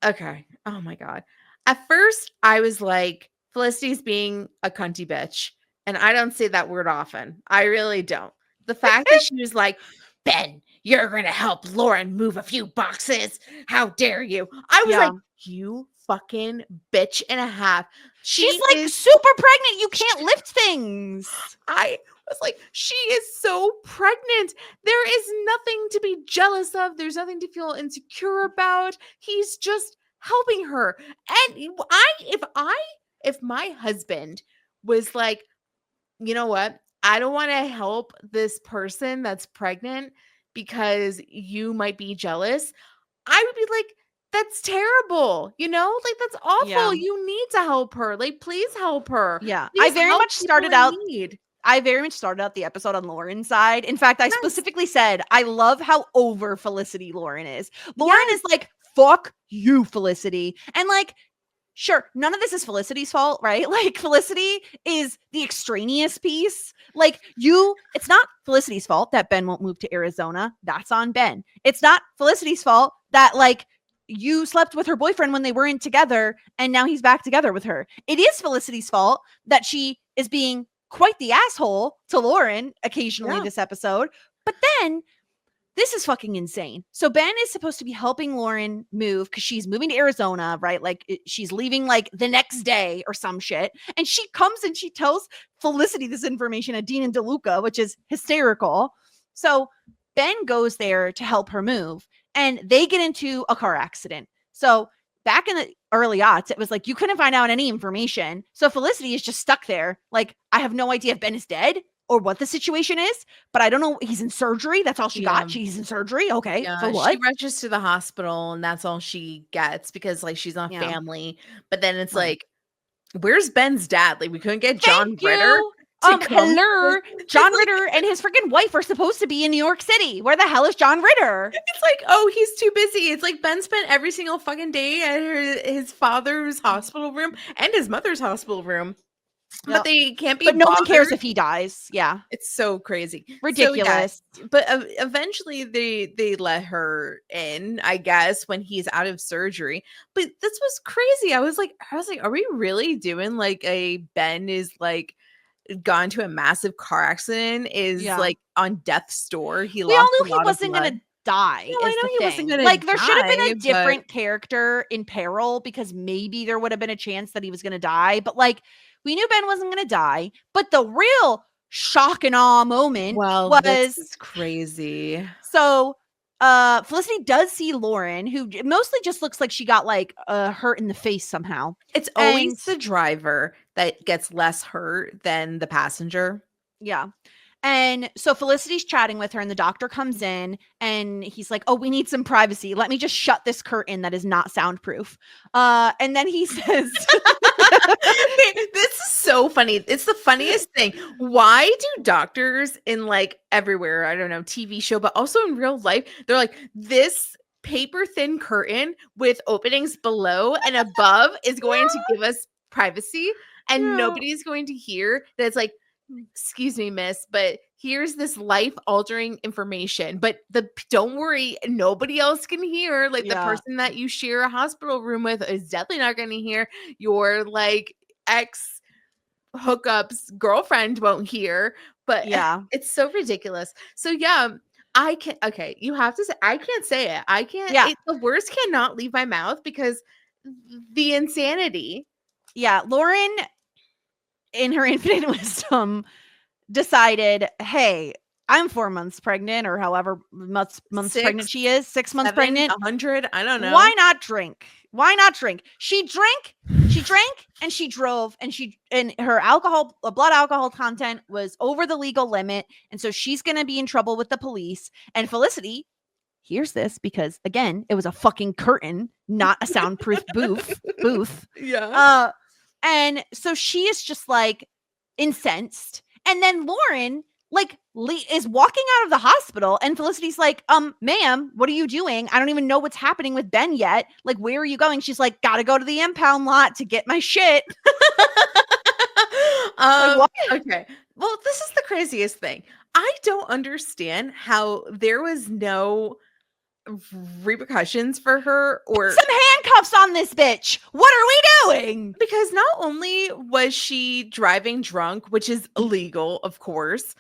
oh my god. At first, I was like, Felicity's being a cunty bitch, and I don't say that word often. I really don't. The fact that she was like, Ben, you're going to help Lauren move a few boxes. How dare you? I was like, you fucking bitch and a half. She's like super pregnant. You can't lift things. I was like, she is so pregnant. There is nothing to be jealous of. There's nothing to feel insecure about. He's just helping her. And if my husband was like, you know what? I don't want to help this person that's pregnant because you might be jealous, I would be like, that's terrible. Like, that's awful. Yeah. You need to help her. Like, please help her. Yeah. Please I very much started out the episode on Lauren's side. In fact, I specifically said, I love how over Felicity Lauren is. Lauren is like, fuck you, Felicity. And like, sure, none of this is Felicity's fault, right? Like, Felicity is the extraneous piece. Like, it's not Felicity's fault that Ben won't move to Arizona. That's on Ben. It's not Felicity's fault that, like, you slept with her boyfriend when they weren't together and now he's back together with her. It is Felicity's fault that she is being quite the asshole to Lauren occasionally this episode. But then this is fucking insane. So Ben is supposed to be helping Lauren move because she's moving to Arizona, right? Like, she's leaving like the next day or some shit. And she comes and she tells Felicity this information at Dean and DeLuca, which is hysterical. So Ben goes there to help her move and they get into a car accident. So back in the early aughts, it was like you couldn't find out any information. So Felicity is just stuck there. Like, I have no idea if Ben is dead or what the situation is, but I don't know. He's in surgery. That's all she got. She's in surgery. Okay. Yeah, For what? she rushes to the hospital and that's all she gets because like she's not family. But then it's like, where's Ben's dad? Like we couldn't get John Ritter. Hello. John Ritter and his freaking wife are supposed to be in New York City. Where the hell is John Ritter? It's like, oh, he's too busy. It's like Ben spent every single fucking day at his father's hospital room and his mother's hospital room. Yep. But they can't be But no one cares if he dies. Yeah. It's so crazy. Ridiculous. So, yeah. But eventually they let her in, I guess, when he's out of surgery. But this was crazy. I was like, are we really doing like a Ben is like gone to a massive car accident, is like on death's door. We all knew he wasn't gonna die. No, I know he wasn't gonna like there should have been a different character in peril because maybe there would have been a chance that he was gonna die. But like we knew Ben wasn't gonna die. But the real shock and awe moment was this is crazy. So Felicity does see Lauren, who mostly just looks like she got like hurt in the face somehow. It's always the driver that gets less hurt than the passenger. Yeah. And so Felicity's chatting with her and the doctor comes in and he's like, oh, we need some privacy. Let me just shut this curtain that is not soundproof. And then he says, this is so funny. It's the funniest thing. Why do doctors in like everywhere, I don't know, TV show, but also in real life, they're like, this paper thin curtain with openings below and above is going to give us privacy and nobody's going to hear that it's like, excuse me, miss, but here's this life-altering information. But don't worry, nobody else can hear. Like the person that you share a hospital room with is definitely not going to hear. Your like ex hookups girlfriend won't hear. But it's so ridiculous. So I can't. Okay, you have to say. I can't say it. I can't. Yeah, the words cannot leave my mouth because the insanity. Yeah, Lauren, in her infinite wisdom, decided, hey, I'm 4 months pregnant or however months pregnant she is, 6 months pregnant. 100, I don't know. Why not drink? She drank, and she drove, and her blood alcohol content was over the legal limit. And so she's going to be in trouble with the police. And Felicity hears this because, again, it was a fucking curtain, not a soundproof booth. Yeah. And so she is just like incensed. And then Lauren like is walking out of the hospital and Felicity's like, ma'am, what are you doing? I don't even know what's happening with Ben yet. Like, where are you going? She's like, gotta go to the impound lot to get my shit. Okay. Well, this is the craziest thing. I don't understand how there was no repercussions for her or some handcuffs on this bitch. What are we doing? Because not only was she driving drunk, which is illegal, of course,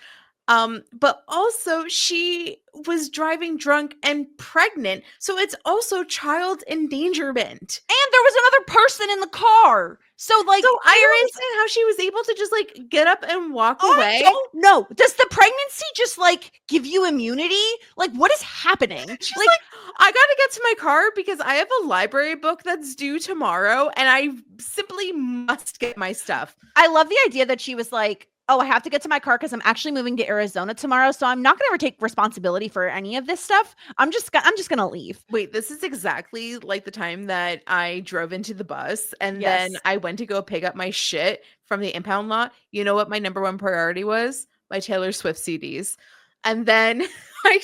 but also she was driving drunk and pregnant. So it's also child endangerment. And there was another person in the car. So like, I don't understand how she was able to just like get up and walk away. I don't know. Does the pregnancy just like give you immunity? Like, what is happening? She's like, I gotta get to my car because I have a library book that's due tomorrow and I simply must get my stuff. I love the idea that she was like, oh, I have to get to my car because I'm actually moving to Arizona tomorrow. So I'm not going to ever take responsibility for any of this stuff. I'm just going to leave. Wait, this is exactly like the time that I drove into the bus and then I went to go pick up my shit from the impound lot. You know what my number one priority was? My Taylor Swift CDs. And then I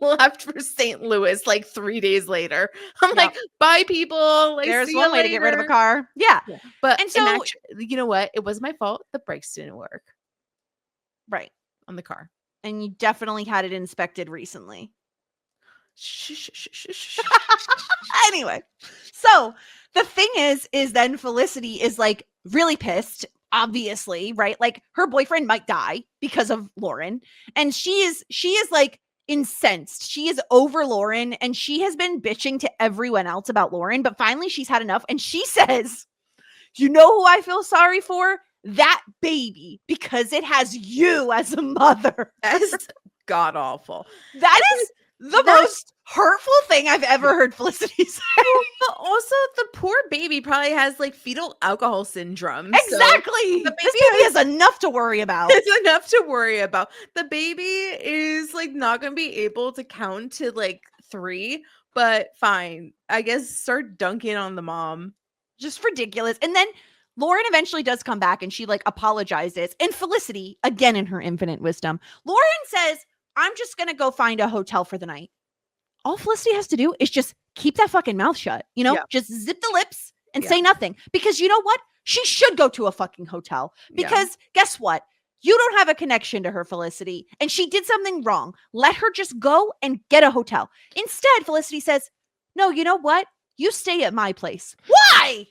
left for St. Louis like 3 days later. I'm like, bye, people. Like, there's one way to get rid of a car. Yeah. But and so, actually, you know what? It was my fault. The brakes didn't work. Right. On the car. And you definitely had it inspected recently. Anyway, so the thing is then Felicity is like really pissed, obviously, right? Like her boyfriend might die because of Lauren. And she is like incensed. She is over Lauren and she has been bitching to everyone else about Lauren, but finally she's had enough. And she says, you know who I feel sorry for? That baby, because it has you as a mother. That is god awful. That is the most hurtful thing I've ever heard Felicity say. But also, Also, the poor baby probably has like fetal alcohol syndrome. Exactly. So This baby has enough to worry about. it's enough to worry about. The baby is like not going to be able to count to like 3, but fine. I guess start dunking on the mom. Just ridiculous. And then Lauren eventually does come back and she like apologizes. And Felicity, again in her infinite wisdom, Lauren says, I'm just going to go find a hotel for the night. All Felicity has to do is just keep that fucking mouth shut, just zip the lips and say nothing. Because you know what? She should go to a fucking hotel. Because guess what? You don't have a connection to her, Felicity. And she did something wrong. Let her just go and get a hotel. Instead, Felicity says, no, you know what? You stay at my place. Why?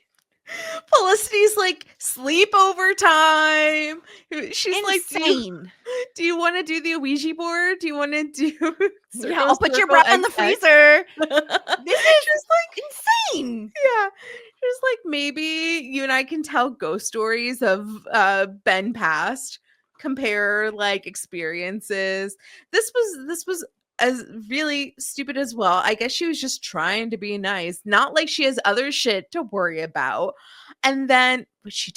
Felicity's like sleepover time. She's insane. Like, do you want to do the Ouija board? Do you want to do? Yeah, I'll put your breath in the freezer. This is just like insane. Yeah, just like maybe you and I can tell ghost stories of Ben past. Compare like experiences. This was as really stupid as well. I guess she was just trying to be nice, not like she has other shit to worry about. And then, but she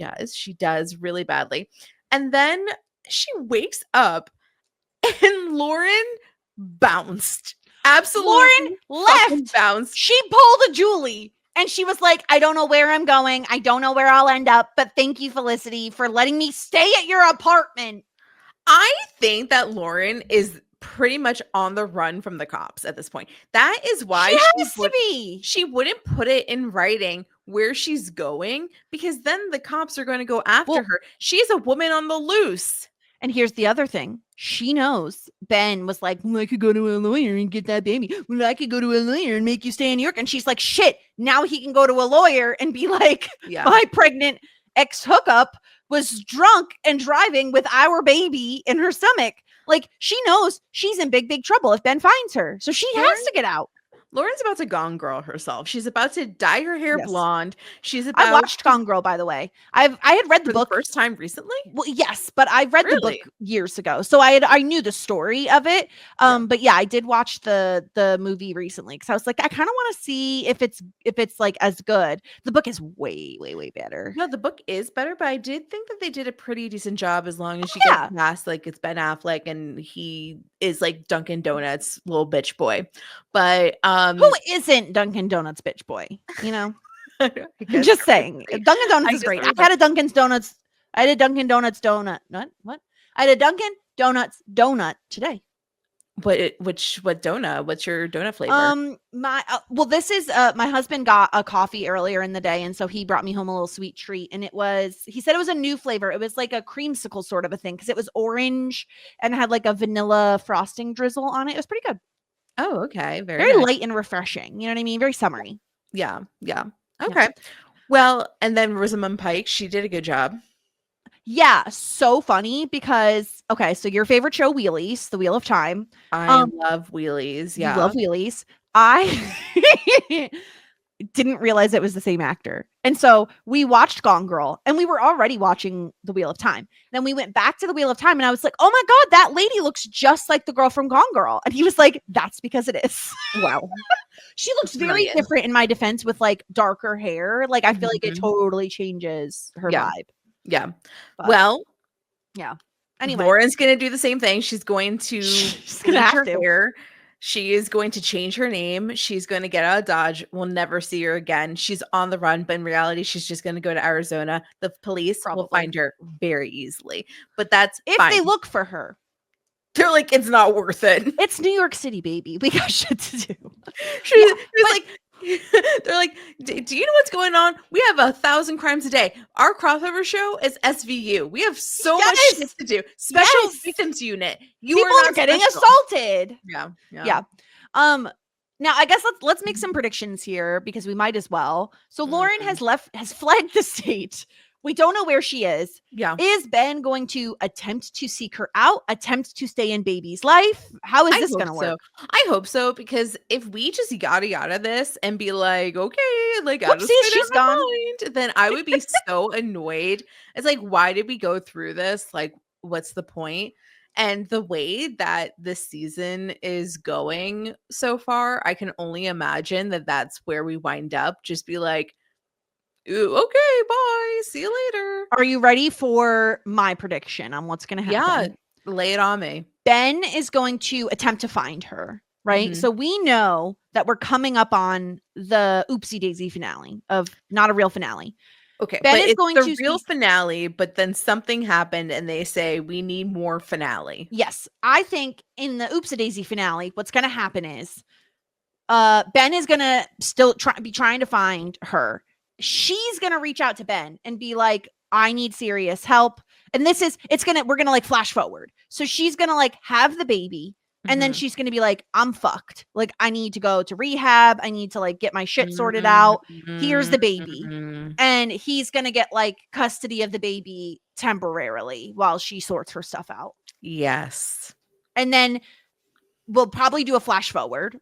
does really badly. And then she wakes up and Lauren bounced. Absolutely. Lauren left. Bounced. She pulled a Julie and she was like, I don't know where I'm going. I don't know where I'll end up, but thank you, Felicity, for letting me stay at your apartment. I think that Lauren is pretty much on the run from the cops at this point. That is why she wouldn't put it in writing where she's going, because then the cops are going to go after her. She's a woman on the loose. And here's the other thing. She knows Ben was like, well, I could go to a lawyer and get that baby. Well, I could go to a lawyer and make you stay in New York. And she's like, shit, now he can go to a lawyer and be like, my pregnant ex-hookup was drunk and driving with our baby in her stomach. Like, she knows she's in big, big trouble if Ben finds her. So she has to get out. Lauren's about to Gone Girl herself. She's about to dye her hair blonde. I watched Gone Girl, by the way. I had read the book the first time recently. Well, yes, but I read the book years ago, so I knew the story of it. But yeah, I did watch the movie recently because I was like, I kind of want to see if it's like as good. The book is way, way, way better. No, the book is better, but I did think that they did a pretty decent job as long as you get past like it's Ben Affleck and he is like Dunkin' Donuts little bitch boy. But who isn't Dunkin' Donuts bitch boy? You know, I'm just saying. Dunkin' Donuts is great. I had a Dunkin' Donuts. I had a Dunkin' Donuts donut. What? I had a Dunkin' Donuts donut today. What donut? What's your donut flavor? This is my husband got a coffee earlier in the day, and so he brought me home a little sweet treat, and he said it was a new flavor. It was like a creamsicle sort of a thing because it was orange and had like a vanilla frosting drizzle on it. It was pretty good. Oh, okay. Very nice. Light and refreshing. You know what I mean? Very summery. Yeah. Okay. Well, and then Rosamund Pike, she did a good job. Yeah, so funny because so your favorite show, Wheelies, The Wheel of Time. I love Wheelies. Yeah, you love Wheelies. I didn't realize it was the same actor, and so we watched Gone Girl, and we were already watching The Wheel of Time. Then we went back to The Wheel of Time, and I was like, "Oh my god, that lady looks just like the girl from Gone Girl," and he was like, "That's because it is." Wow, she looks very different in my defense with like darker hair. Like I feel like it totally changes her vibe. Yeah. But, well, yeah. Anyway, Lauren's going to do the same thing. She's going to bleach her hair. She is going to change her name. She's going to get out of Dodge. We'll never see her again. She's on the run, but in reality, she's just going to go to Arizona. The police will find her very easily. But that's if fine. They look for her. They're like, it's not worth it. It's New York City, baby. We got shit to do. They're like, do you know what's going on? We have 1,000 crimes a day. Our crossover show is SVU. We have so much shit to do. Special victims unit. People are getting assaulted. Yeah. Now I guess let's make some predictions here because we might as well. So Lauren has fled the state. We don't know where she is. Yeah. Is Ben going to attempt to seek her out? Attempt to stay in baby's life? How is this going to work? I hope so, because if we just yada this and be like, okay, like she's gone, then I would be so annoyed. It's like, why did we go through this? Like, what's the point? And the way that this season is going so far, I can only imagine that that's where we wind up. Just be like, "Ooh, okay, bye. See you later." Are you ready for my prediction on what's going to happen? Yeah, lay it on me. Ben is going to attempt to find her, right? Mhm. So we know that we're coming up on the Oopsie Daisy finale of not a real finale. Okay, Ben but is it's going the to real see- finale, but then something happened and they say we need more finale. Yes, I think in the Oopsie Daisy finale, what's going to happen is Ben is going to still be trying to find her. She's going to reach out to Ben and be like, I need serious help. And we're going to like flash forward. So she's going to like have the baby. And then Mhm. she's going to be like, I'm fucked. Like, I need to go to rehab. I need to like get my shit sorted out. Here's the baby. Mhm. And he's going to get like custody of the baby temporarily while she sorts her stuff out. Yes. And then we'll probably do a flash forward,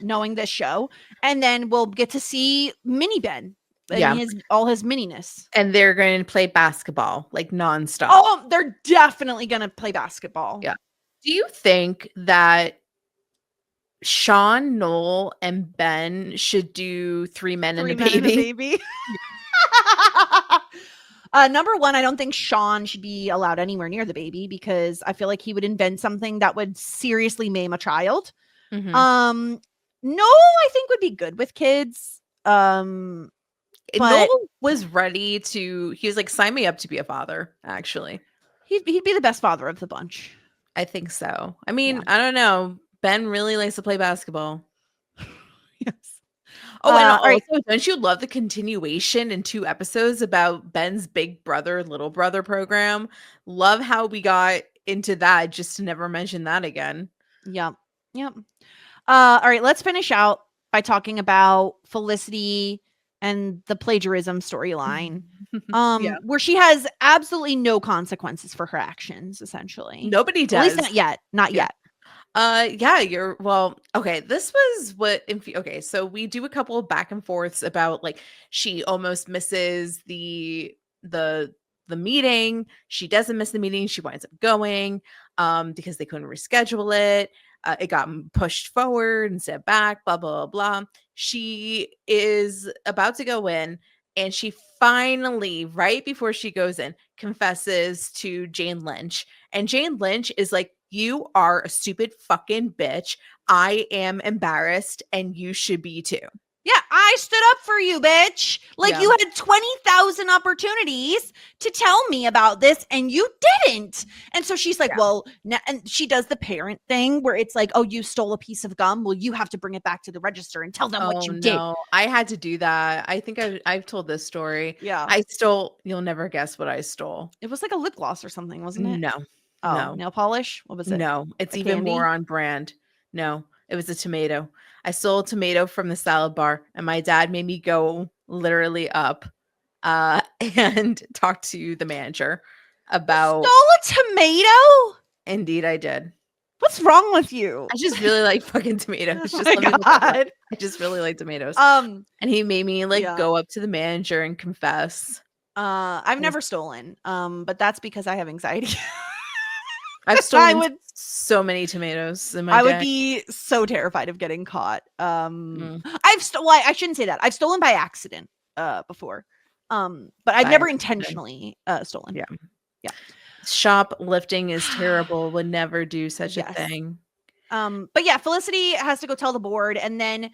knowing this show. And then we'll get to see Mini Ben and Yeah. all his mininess. And they're going to play basketball like nonstop. Oh, they're definitely going to play basketball. Yeah. Do you think that Sean, Noel, and Ben should do Three Men and a Baby? Number one, I don't think Sean should be allowed anywhere near the baby because I feel like he would invent something that would seriously maim a child. Mhm. No, I think would be good with kids. Noel But was ready to, he was like, sign me up to be a father, actually. he'd be the best father of the bunch. I think so. I mean, Yeah. I don't know. Ben really likes to play basketball. Yes. Oh, and all right. also, don't you love the continuation in 2 episodes about Ben's big brother, little brother program? Love how we got into that just to never mention that again. Yep. All right, let's finish out by talking about Felicity and the plagiarism storyline. Yeah. Where she has absolutely no consequences for her actions, essentially. Nobody At does. least not yet. Not Yeah. yet. Yeah, okay, this was what okay, so we do a couple of back and forths about like she almost misses the meeting. She doesn't miss the meeting, she winds up going because they couldn't reschedule it. It got pushed forward instead of back, blah blah blah. She is about to go in and she finally, right before she goes in, confesses to Jane Lynch. And Jane Lynch is like, you are a stupid fucking bitch. I am embarrassed and you should be too. Yeah, I stood up for you, bitch. Like Yeah. you had 20,000 opportunities to tell me about this and you didn't. And so she's like, Yeah. well, and she does the parent thing where it's like, oh, you stole a piece of gum. Well, you have to bring it back to the register and tell them what you did. I had to do that. I think I've told this story. Yeah. I stole, you'll never guess what I stole. It was like a lip gloss or something, wasn't it? No. Oh, No. nail polish? What was it? No, it's A even candy? more on brand. No, it was a tomato. I stole a tomato from the salad bar and my dad made me go literally up and talk to the manager about Stole a tomato? Indeed I did. What's wrong with you? I just really like fucking tomatoes. Oh Just my let me look at God. it. I just really like tomatoes. Um, And he made me like yeah. go up to the manager and confess. I've never stolen. But that's because I have anxiety. I've stolen would- so many tomatoes in my I would day. be so terrified of getting caught. Mm. I shouldn't say that. I've stolen by accident before. But I've By never accident. intentionally stolen. Yeah. Shoplifting is terrible. Would never do such a Yes. thing. But yeah, Felicity has to go tell the board, and then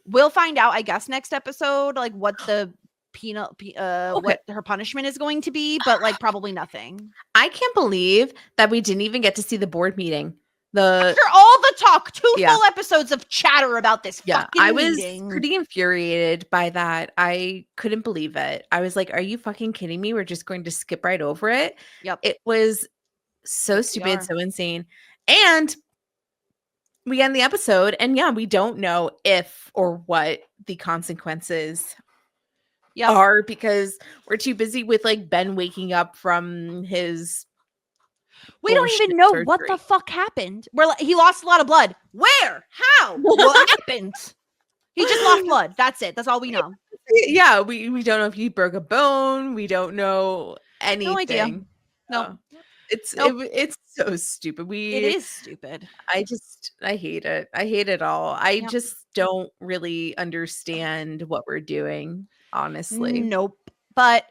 we'll find out, I guess, next episode, like what the what her punishment is going to be, but like probably nothing. I can't believe that we didn't even get to see the board meeting. After all the talk, 2 Yeah. full episodes of chatter about this fucking I was meeting. pretty infuriated by that. I couldn't believe it. I was like, are you fucking kidding me? We're just going to skip right over it. Yep. It was so Yes, we stupid, are. so insane. And we end the episode, and yeah, we don't know if or what the consequences Yep. are because we're too busy with like Ben waking up from his We don't bullshit even know what surgery. the fuck happened. We're like, he lost a lot of blood. Where? How? What happened? He just lost blood. That's it. That's all we know. Yeah, we don't know if he broke a bone. We don't know anything. idea. No. It's so stupid. It is stupid. I hate it. I hate it all. I Yep. just don't really understand what we're doing, honestly. Nope. But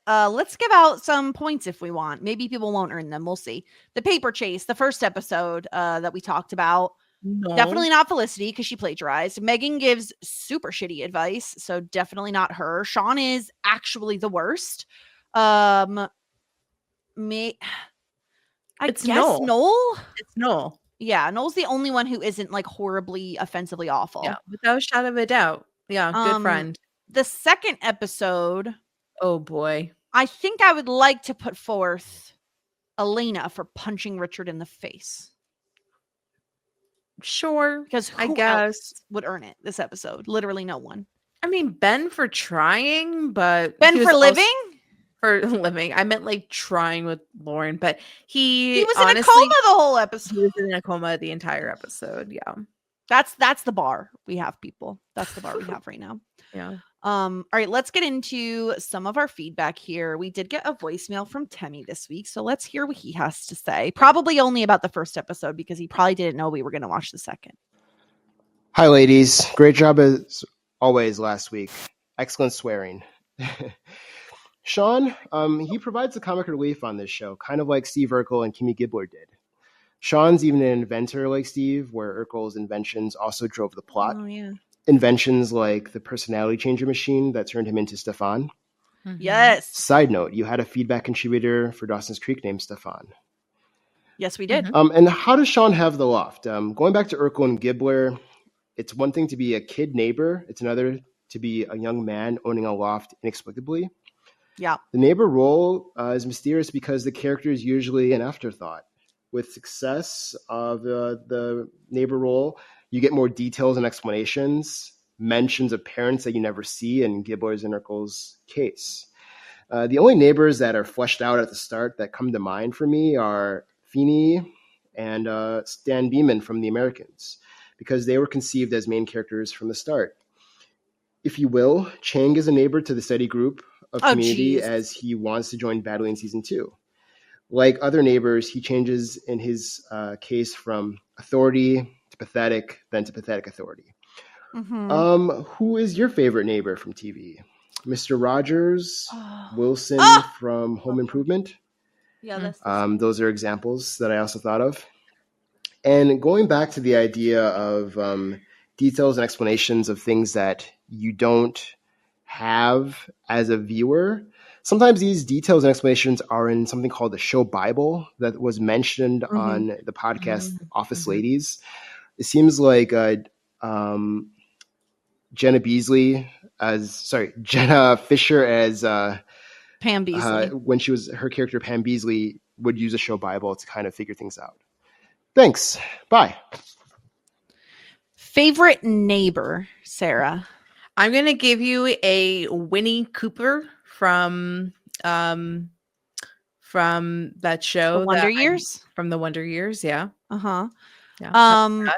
let's give out some points if we want. Maybe people won't earn them. We'll see. The paper chase, the first episode that we talked about. No. Definitely not Felicity because she plagiarized. Megan gives super shitty advice, so definitely not her. Sean is actually the worst. It's guess Noel. It's Noel. Yeah, Noel's the only one who isn't like horribly offensively awful. Yeah, without a shadow of a doubt. Yeah, good friend. The second episode, oh boy, I think I would like to put forth Elena for punching Richard in the face. Sure, Because who else would earn it this episode? Literally no one. I mean, Ben for trying, but Ben for living? For living. I meant like trying with Lauren, but he was honestly, in a coma the whole episode. He was in a coma the entire episode. Yeah. That's the bar we have, people. That's the bar we have right now. Yeah. All right, let's get into some of our feedback here. We did get a voicemail from Temmie this week, so let's hear what he has to say. Probably only about the first episode because he probably didn't know we were going to watch the second. Hi, ladies. Great job as always last week. Excellent swearing. Sean, he provides the comic relief on this show, kind of like Steve Urkel and Kimmy Gibbler did. Sean's even an inventor like Steve, where Urkel's inventions also drove the plot. Oh, yeah. Inventions like the personality changer machine that turned him into Stefan. Mm-hmm. Yes. Side note, you had a feedback contributor for Dawson's Creek named Stefan. Yes, we did. Mm-hmm. And how does Sean have the loft? Going back to Urkel and Gibbler, it's one thing to be a kid neighbor. It's another to be a young man owning a loft inexplicably. Yeah. The neighbor role is mysterious because the character is usually an afterthought. With success of the neighbor role, you get more details and explanations, mentions of parents that you never see in Gibbler's and Urkel's case. The only neighbors that are fleshed out at the start that come to mind for me are Feeney and Stan Beeman from The Americans, because they were conceived as main characters from the start. If you will, Chang is a neighbor to the steady group of Community as he wants to join Badly in Season 2. Like other neighbors, he changes in his case from authority to pathetic, then to pathetic authority. Mm-hmm. Who is your favorite neighbor from TV? Mr. Rogers, Wilson from Home Improvement? Yeah, that's those are examples that I also thought of. And going back to the idea of details and explanations of things that you don't have as a viewer, sometimes these details and explanations are in something called the show Bible that was mentioned on the podcast Office Ladies. It seems like Jenna Fisher as Pam Beesly. when she was her character Pam Beesly would use a show Bible to kind of figure things out. Thanks. Bye. Favorite neighbor, Sarah? I'm going to give you a Winnie Cooper from that show. The Wonder Years? From the Wonder Years, yeah. Uh-huh. Yeah.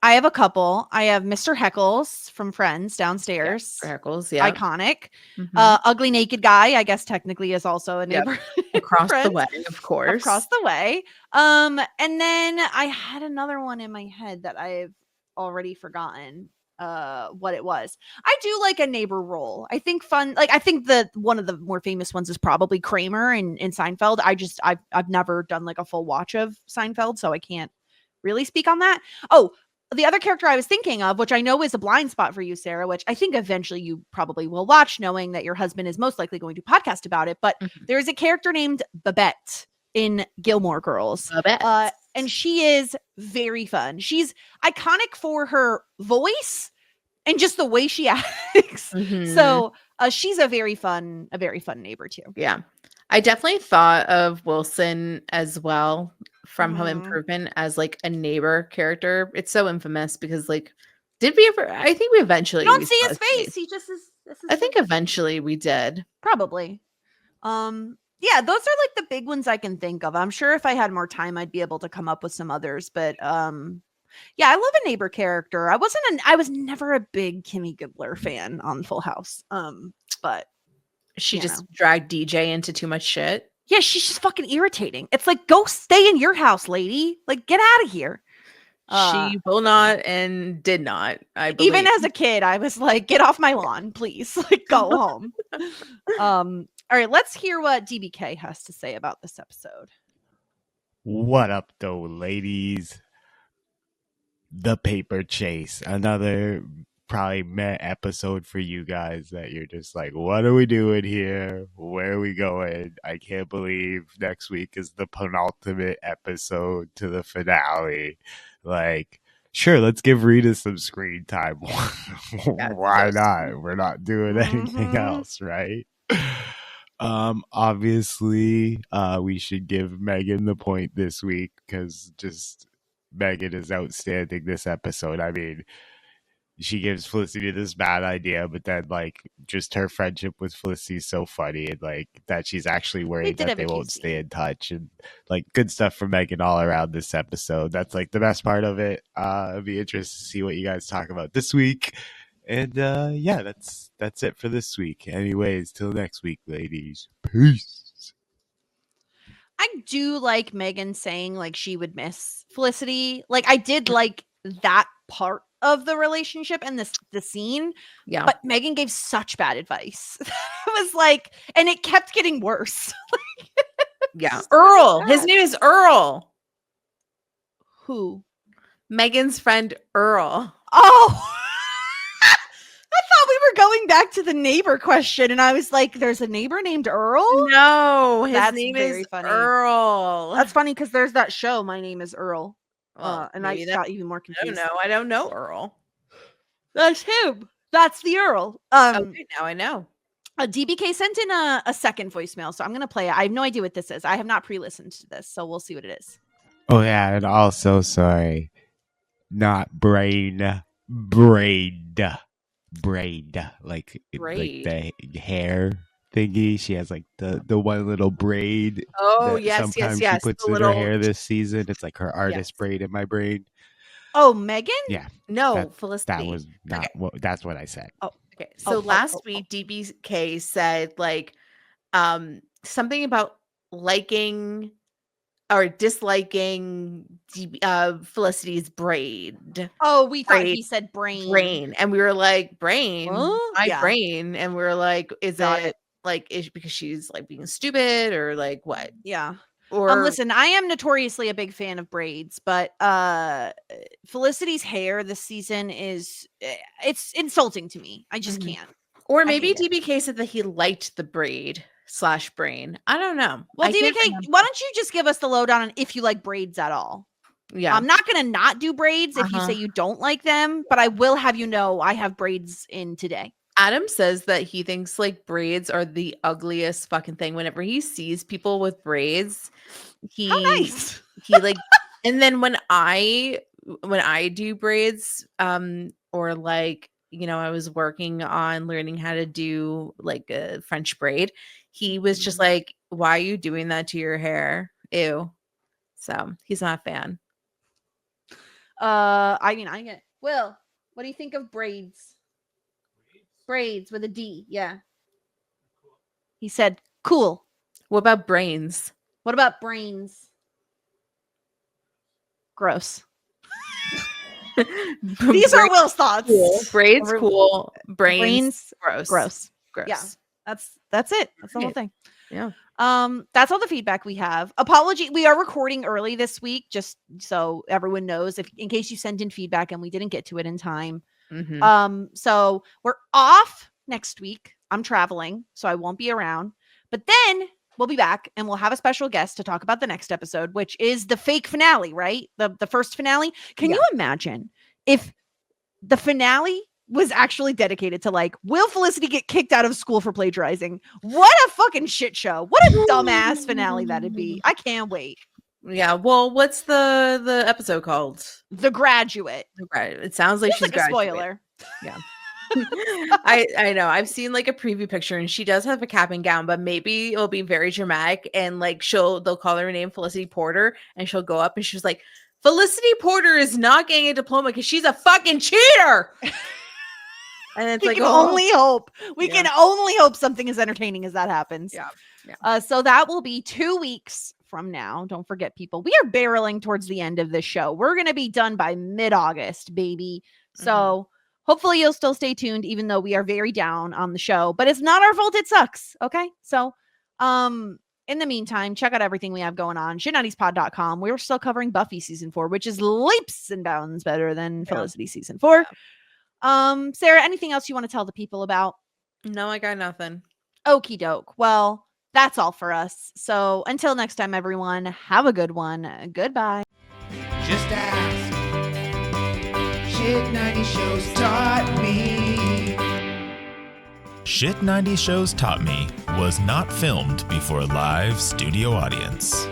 I have a couple. I have Mr. Heckles from Friends downstairs. Yeah, Heckles, yeah. Iconic. Ugly Naked Guy, I guess technically is also a neighbor. Across the way, of course. Across the way. And then I had another one in my head that I've already forgotten what it was. I do like a neighbor role. I think the one of the more famous ones is probably Kramer in Seinfeld. I've never done like a full watch of Seinfeld, so I can't really speak on that. Oh, the other character I was thinking of, which I know is a blind spot for you, Sarah, which I think eventually you probably will watch, knowing that your husband is most likely going to podcast about it. But there is a character named Babette in Gilmore Girls. Babette. And she is very fun. She's iconic for her voice and just the way she acts. So she's a very fun neighbor too. Yeah. I definitely thought of Wilson as well from Home Improvement as like a neighbor character. It's so infamous because like, did we ever? I think we eventually don't see his face. He just is. I think eventually we did. Probably. Yeah, those are like the big ones I can think of. I'm sure if I had more time, I'd be able to come up with some others. But yeah, I love a neighbor character. I was never a big Kimmy Gibbler fan on Full House. But she just dragged DJ into too much shit. Yeah, she's just fucking irritating. It's like, go stay in your house, lady. Like, get out of here. She will not and did not, I believe. Even as a kid, I was like, get off my lawn, please. Like, go home. All right, let's hear what DBK has to say about this episode. What up, though, ladies? The paper chase. Another probably meh episode for you guys that you're just like, what are we doing here? Where are we going? I can't believe next week is the penultimate episode to the finale. Like, sure, let's give Rita some screen time. Why not? We're not doing anything else, right? Obviously, we should give Megan the point this week because just Megan is outstanding this episode. I mean, she gives Felicity this bad idea, but then like just her friendship with Felicity is so funny, and like that she's actually worried that they won't stay in touch, and like good stuff from Megan all around this episode. That's like the best part of it. I'd be interested to see what you guys talk about this week. And yeah, that's it for this week. Anyways, till next week, ladies. Peace. I do like Megan saying like she would miss Felicity. Like I did like that part of the relationship and the scene. Yeah. But Megan gave such bad advice. It was like, and it kept getting worse. Yeah. Earl. His bad. name is Earl. Who? Megan's friend Earl. Oh. I thought we were going back to the neighbor question, and I was like, "There's a neighbor named Earl." No, his That's name very is funny. Earl. That's funny because there's that show. My name is Earl, Well, and I maybe got even more I confused. don't know. I don't know Earl. That's him. That's the Earl. Okay, now I know. DBK sent in a second voicemail, so I'm gonna play it. I have no idea what this is. I have not pre-listened to this, so we'll see what it is. Oh yeah, and also sorry, not brain, braid, like Braid. like the hair thingy. She has like the one little braid. Oh, that yes, sometimes yes. she puts The in little her hair this season. It's like her artist Yes. braid in my brain. Oh, Megan? Yeah, No, that- Felicity. that was not. Okay. What, that's what I said. Okay. So Oh, last week DBK said like something about liking or disliking Felicity's braid. Oh, we thought he Braid. said Brain. And we were like, brain? Huh? My Yeah. brain. And we were like, is Got it like is because she's like being stupid or like what? Yeah. Or Listen, I am notoriously a big fan of braids, but Felicity's hair this season is it's insulting to me. I just Mhm. can't. or I maybe hate it. DBK said that he liked the braid / brain. I don't know. Well, I can't DBK, remember. why don't you just give us the lowdown on if you like braids at all? Yeah. I'm not going to not do braids if you Uh-huh. say you don't like them, but I will have you know I have braids in today. Adam says that he thinks like braids are the ugliest fucking thing. Whenever he sees people with braids, he How nice. he like and then when I do braids, or like, you know, I was working on learning how to do like a French braid, he was just like, why are you doing that to your hair? Ew. So he's not a fan. I mean, I get Will. What do you think of braids? Braids with a D. Yeah. He said, cool. What about brains? What about brains? Gross. These are Will's thoughts. cool. Braids Every- cool. Brains, Brains, gross. gross. Gross. Yeah. That's it. That's the whole Right. thing. Yeah. That's all the feedback we have. Apology. We are recording early this week, just so everyone knows, if in case you sent in feedback and we didn't get to it in time. Mhm. So we're off next week. I'm traveling, so I won't be around. But then we'll be back and we'll have a special guest to talk about the next episode, which is the fake finale, right? The first finale. Can you imagine if the finale was actually dedicated to like, will Felicity get kicked out of school for plagiarizing? What a fucking shit show. What a dumbass finale that'd be. I can't wait. Yeah. Well, what's the episode called? The Graduate. Right. It sounds like Feels she's like a graduated. spoiler. I know. I've seen like a preview picture and she does have a cap and gown, but maybe it'll be very dramatic and like they'll call her name Felicity Porter and she'll go up and she's like, Felicity Porter is not getting a diploma because she's a fucking cheater. And it's We like, can oh, only hope. We Yeah. can only hope something as entertaining as that happens. Yeah. So that will be 2 weeks from now. Don't forget, people, we are barreling towards the end of this show. We're going to be done by mid-August, baby. So hopefully you'll still stay tuned, even though we are very down on the show. But it's not our fault. It sucks. Okay. So in the meantime, check out everything we have going on. shit90spod.com. We're still covering Buffy season 4, which is leaps and bounds better than Felicity season 4. Sarah, anything else you want to tell the people about? No, I got nothing. Okie doke. Well, that's all for us. So until next time, everyone, have a good one. Goodbye. Just ask. Shit 90 shows taught me. Shit 90 Shows Taught Me was not filmed before a live studio audience.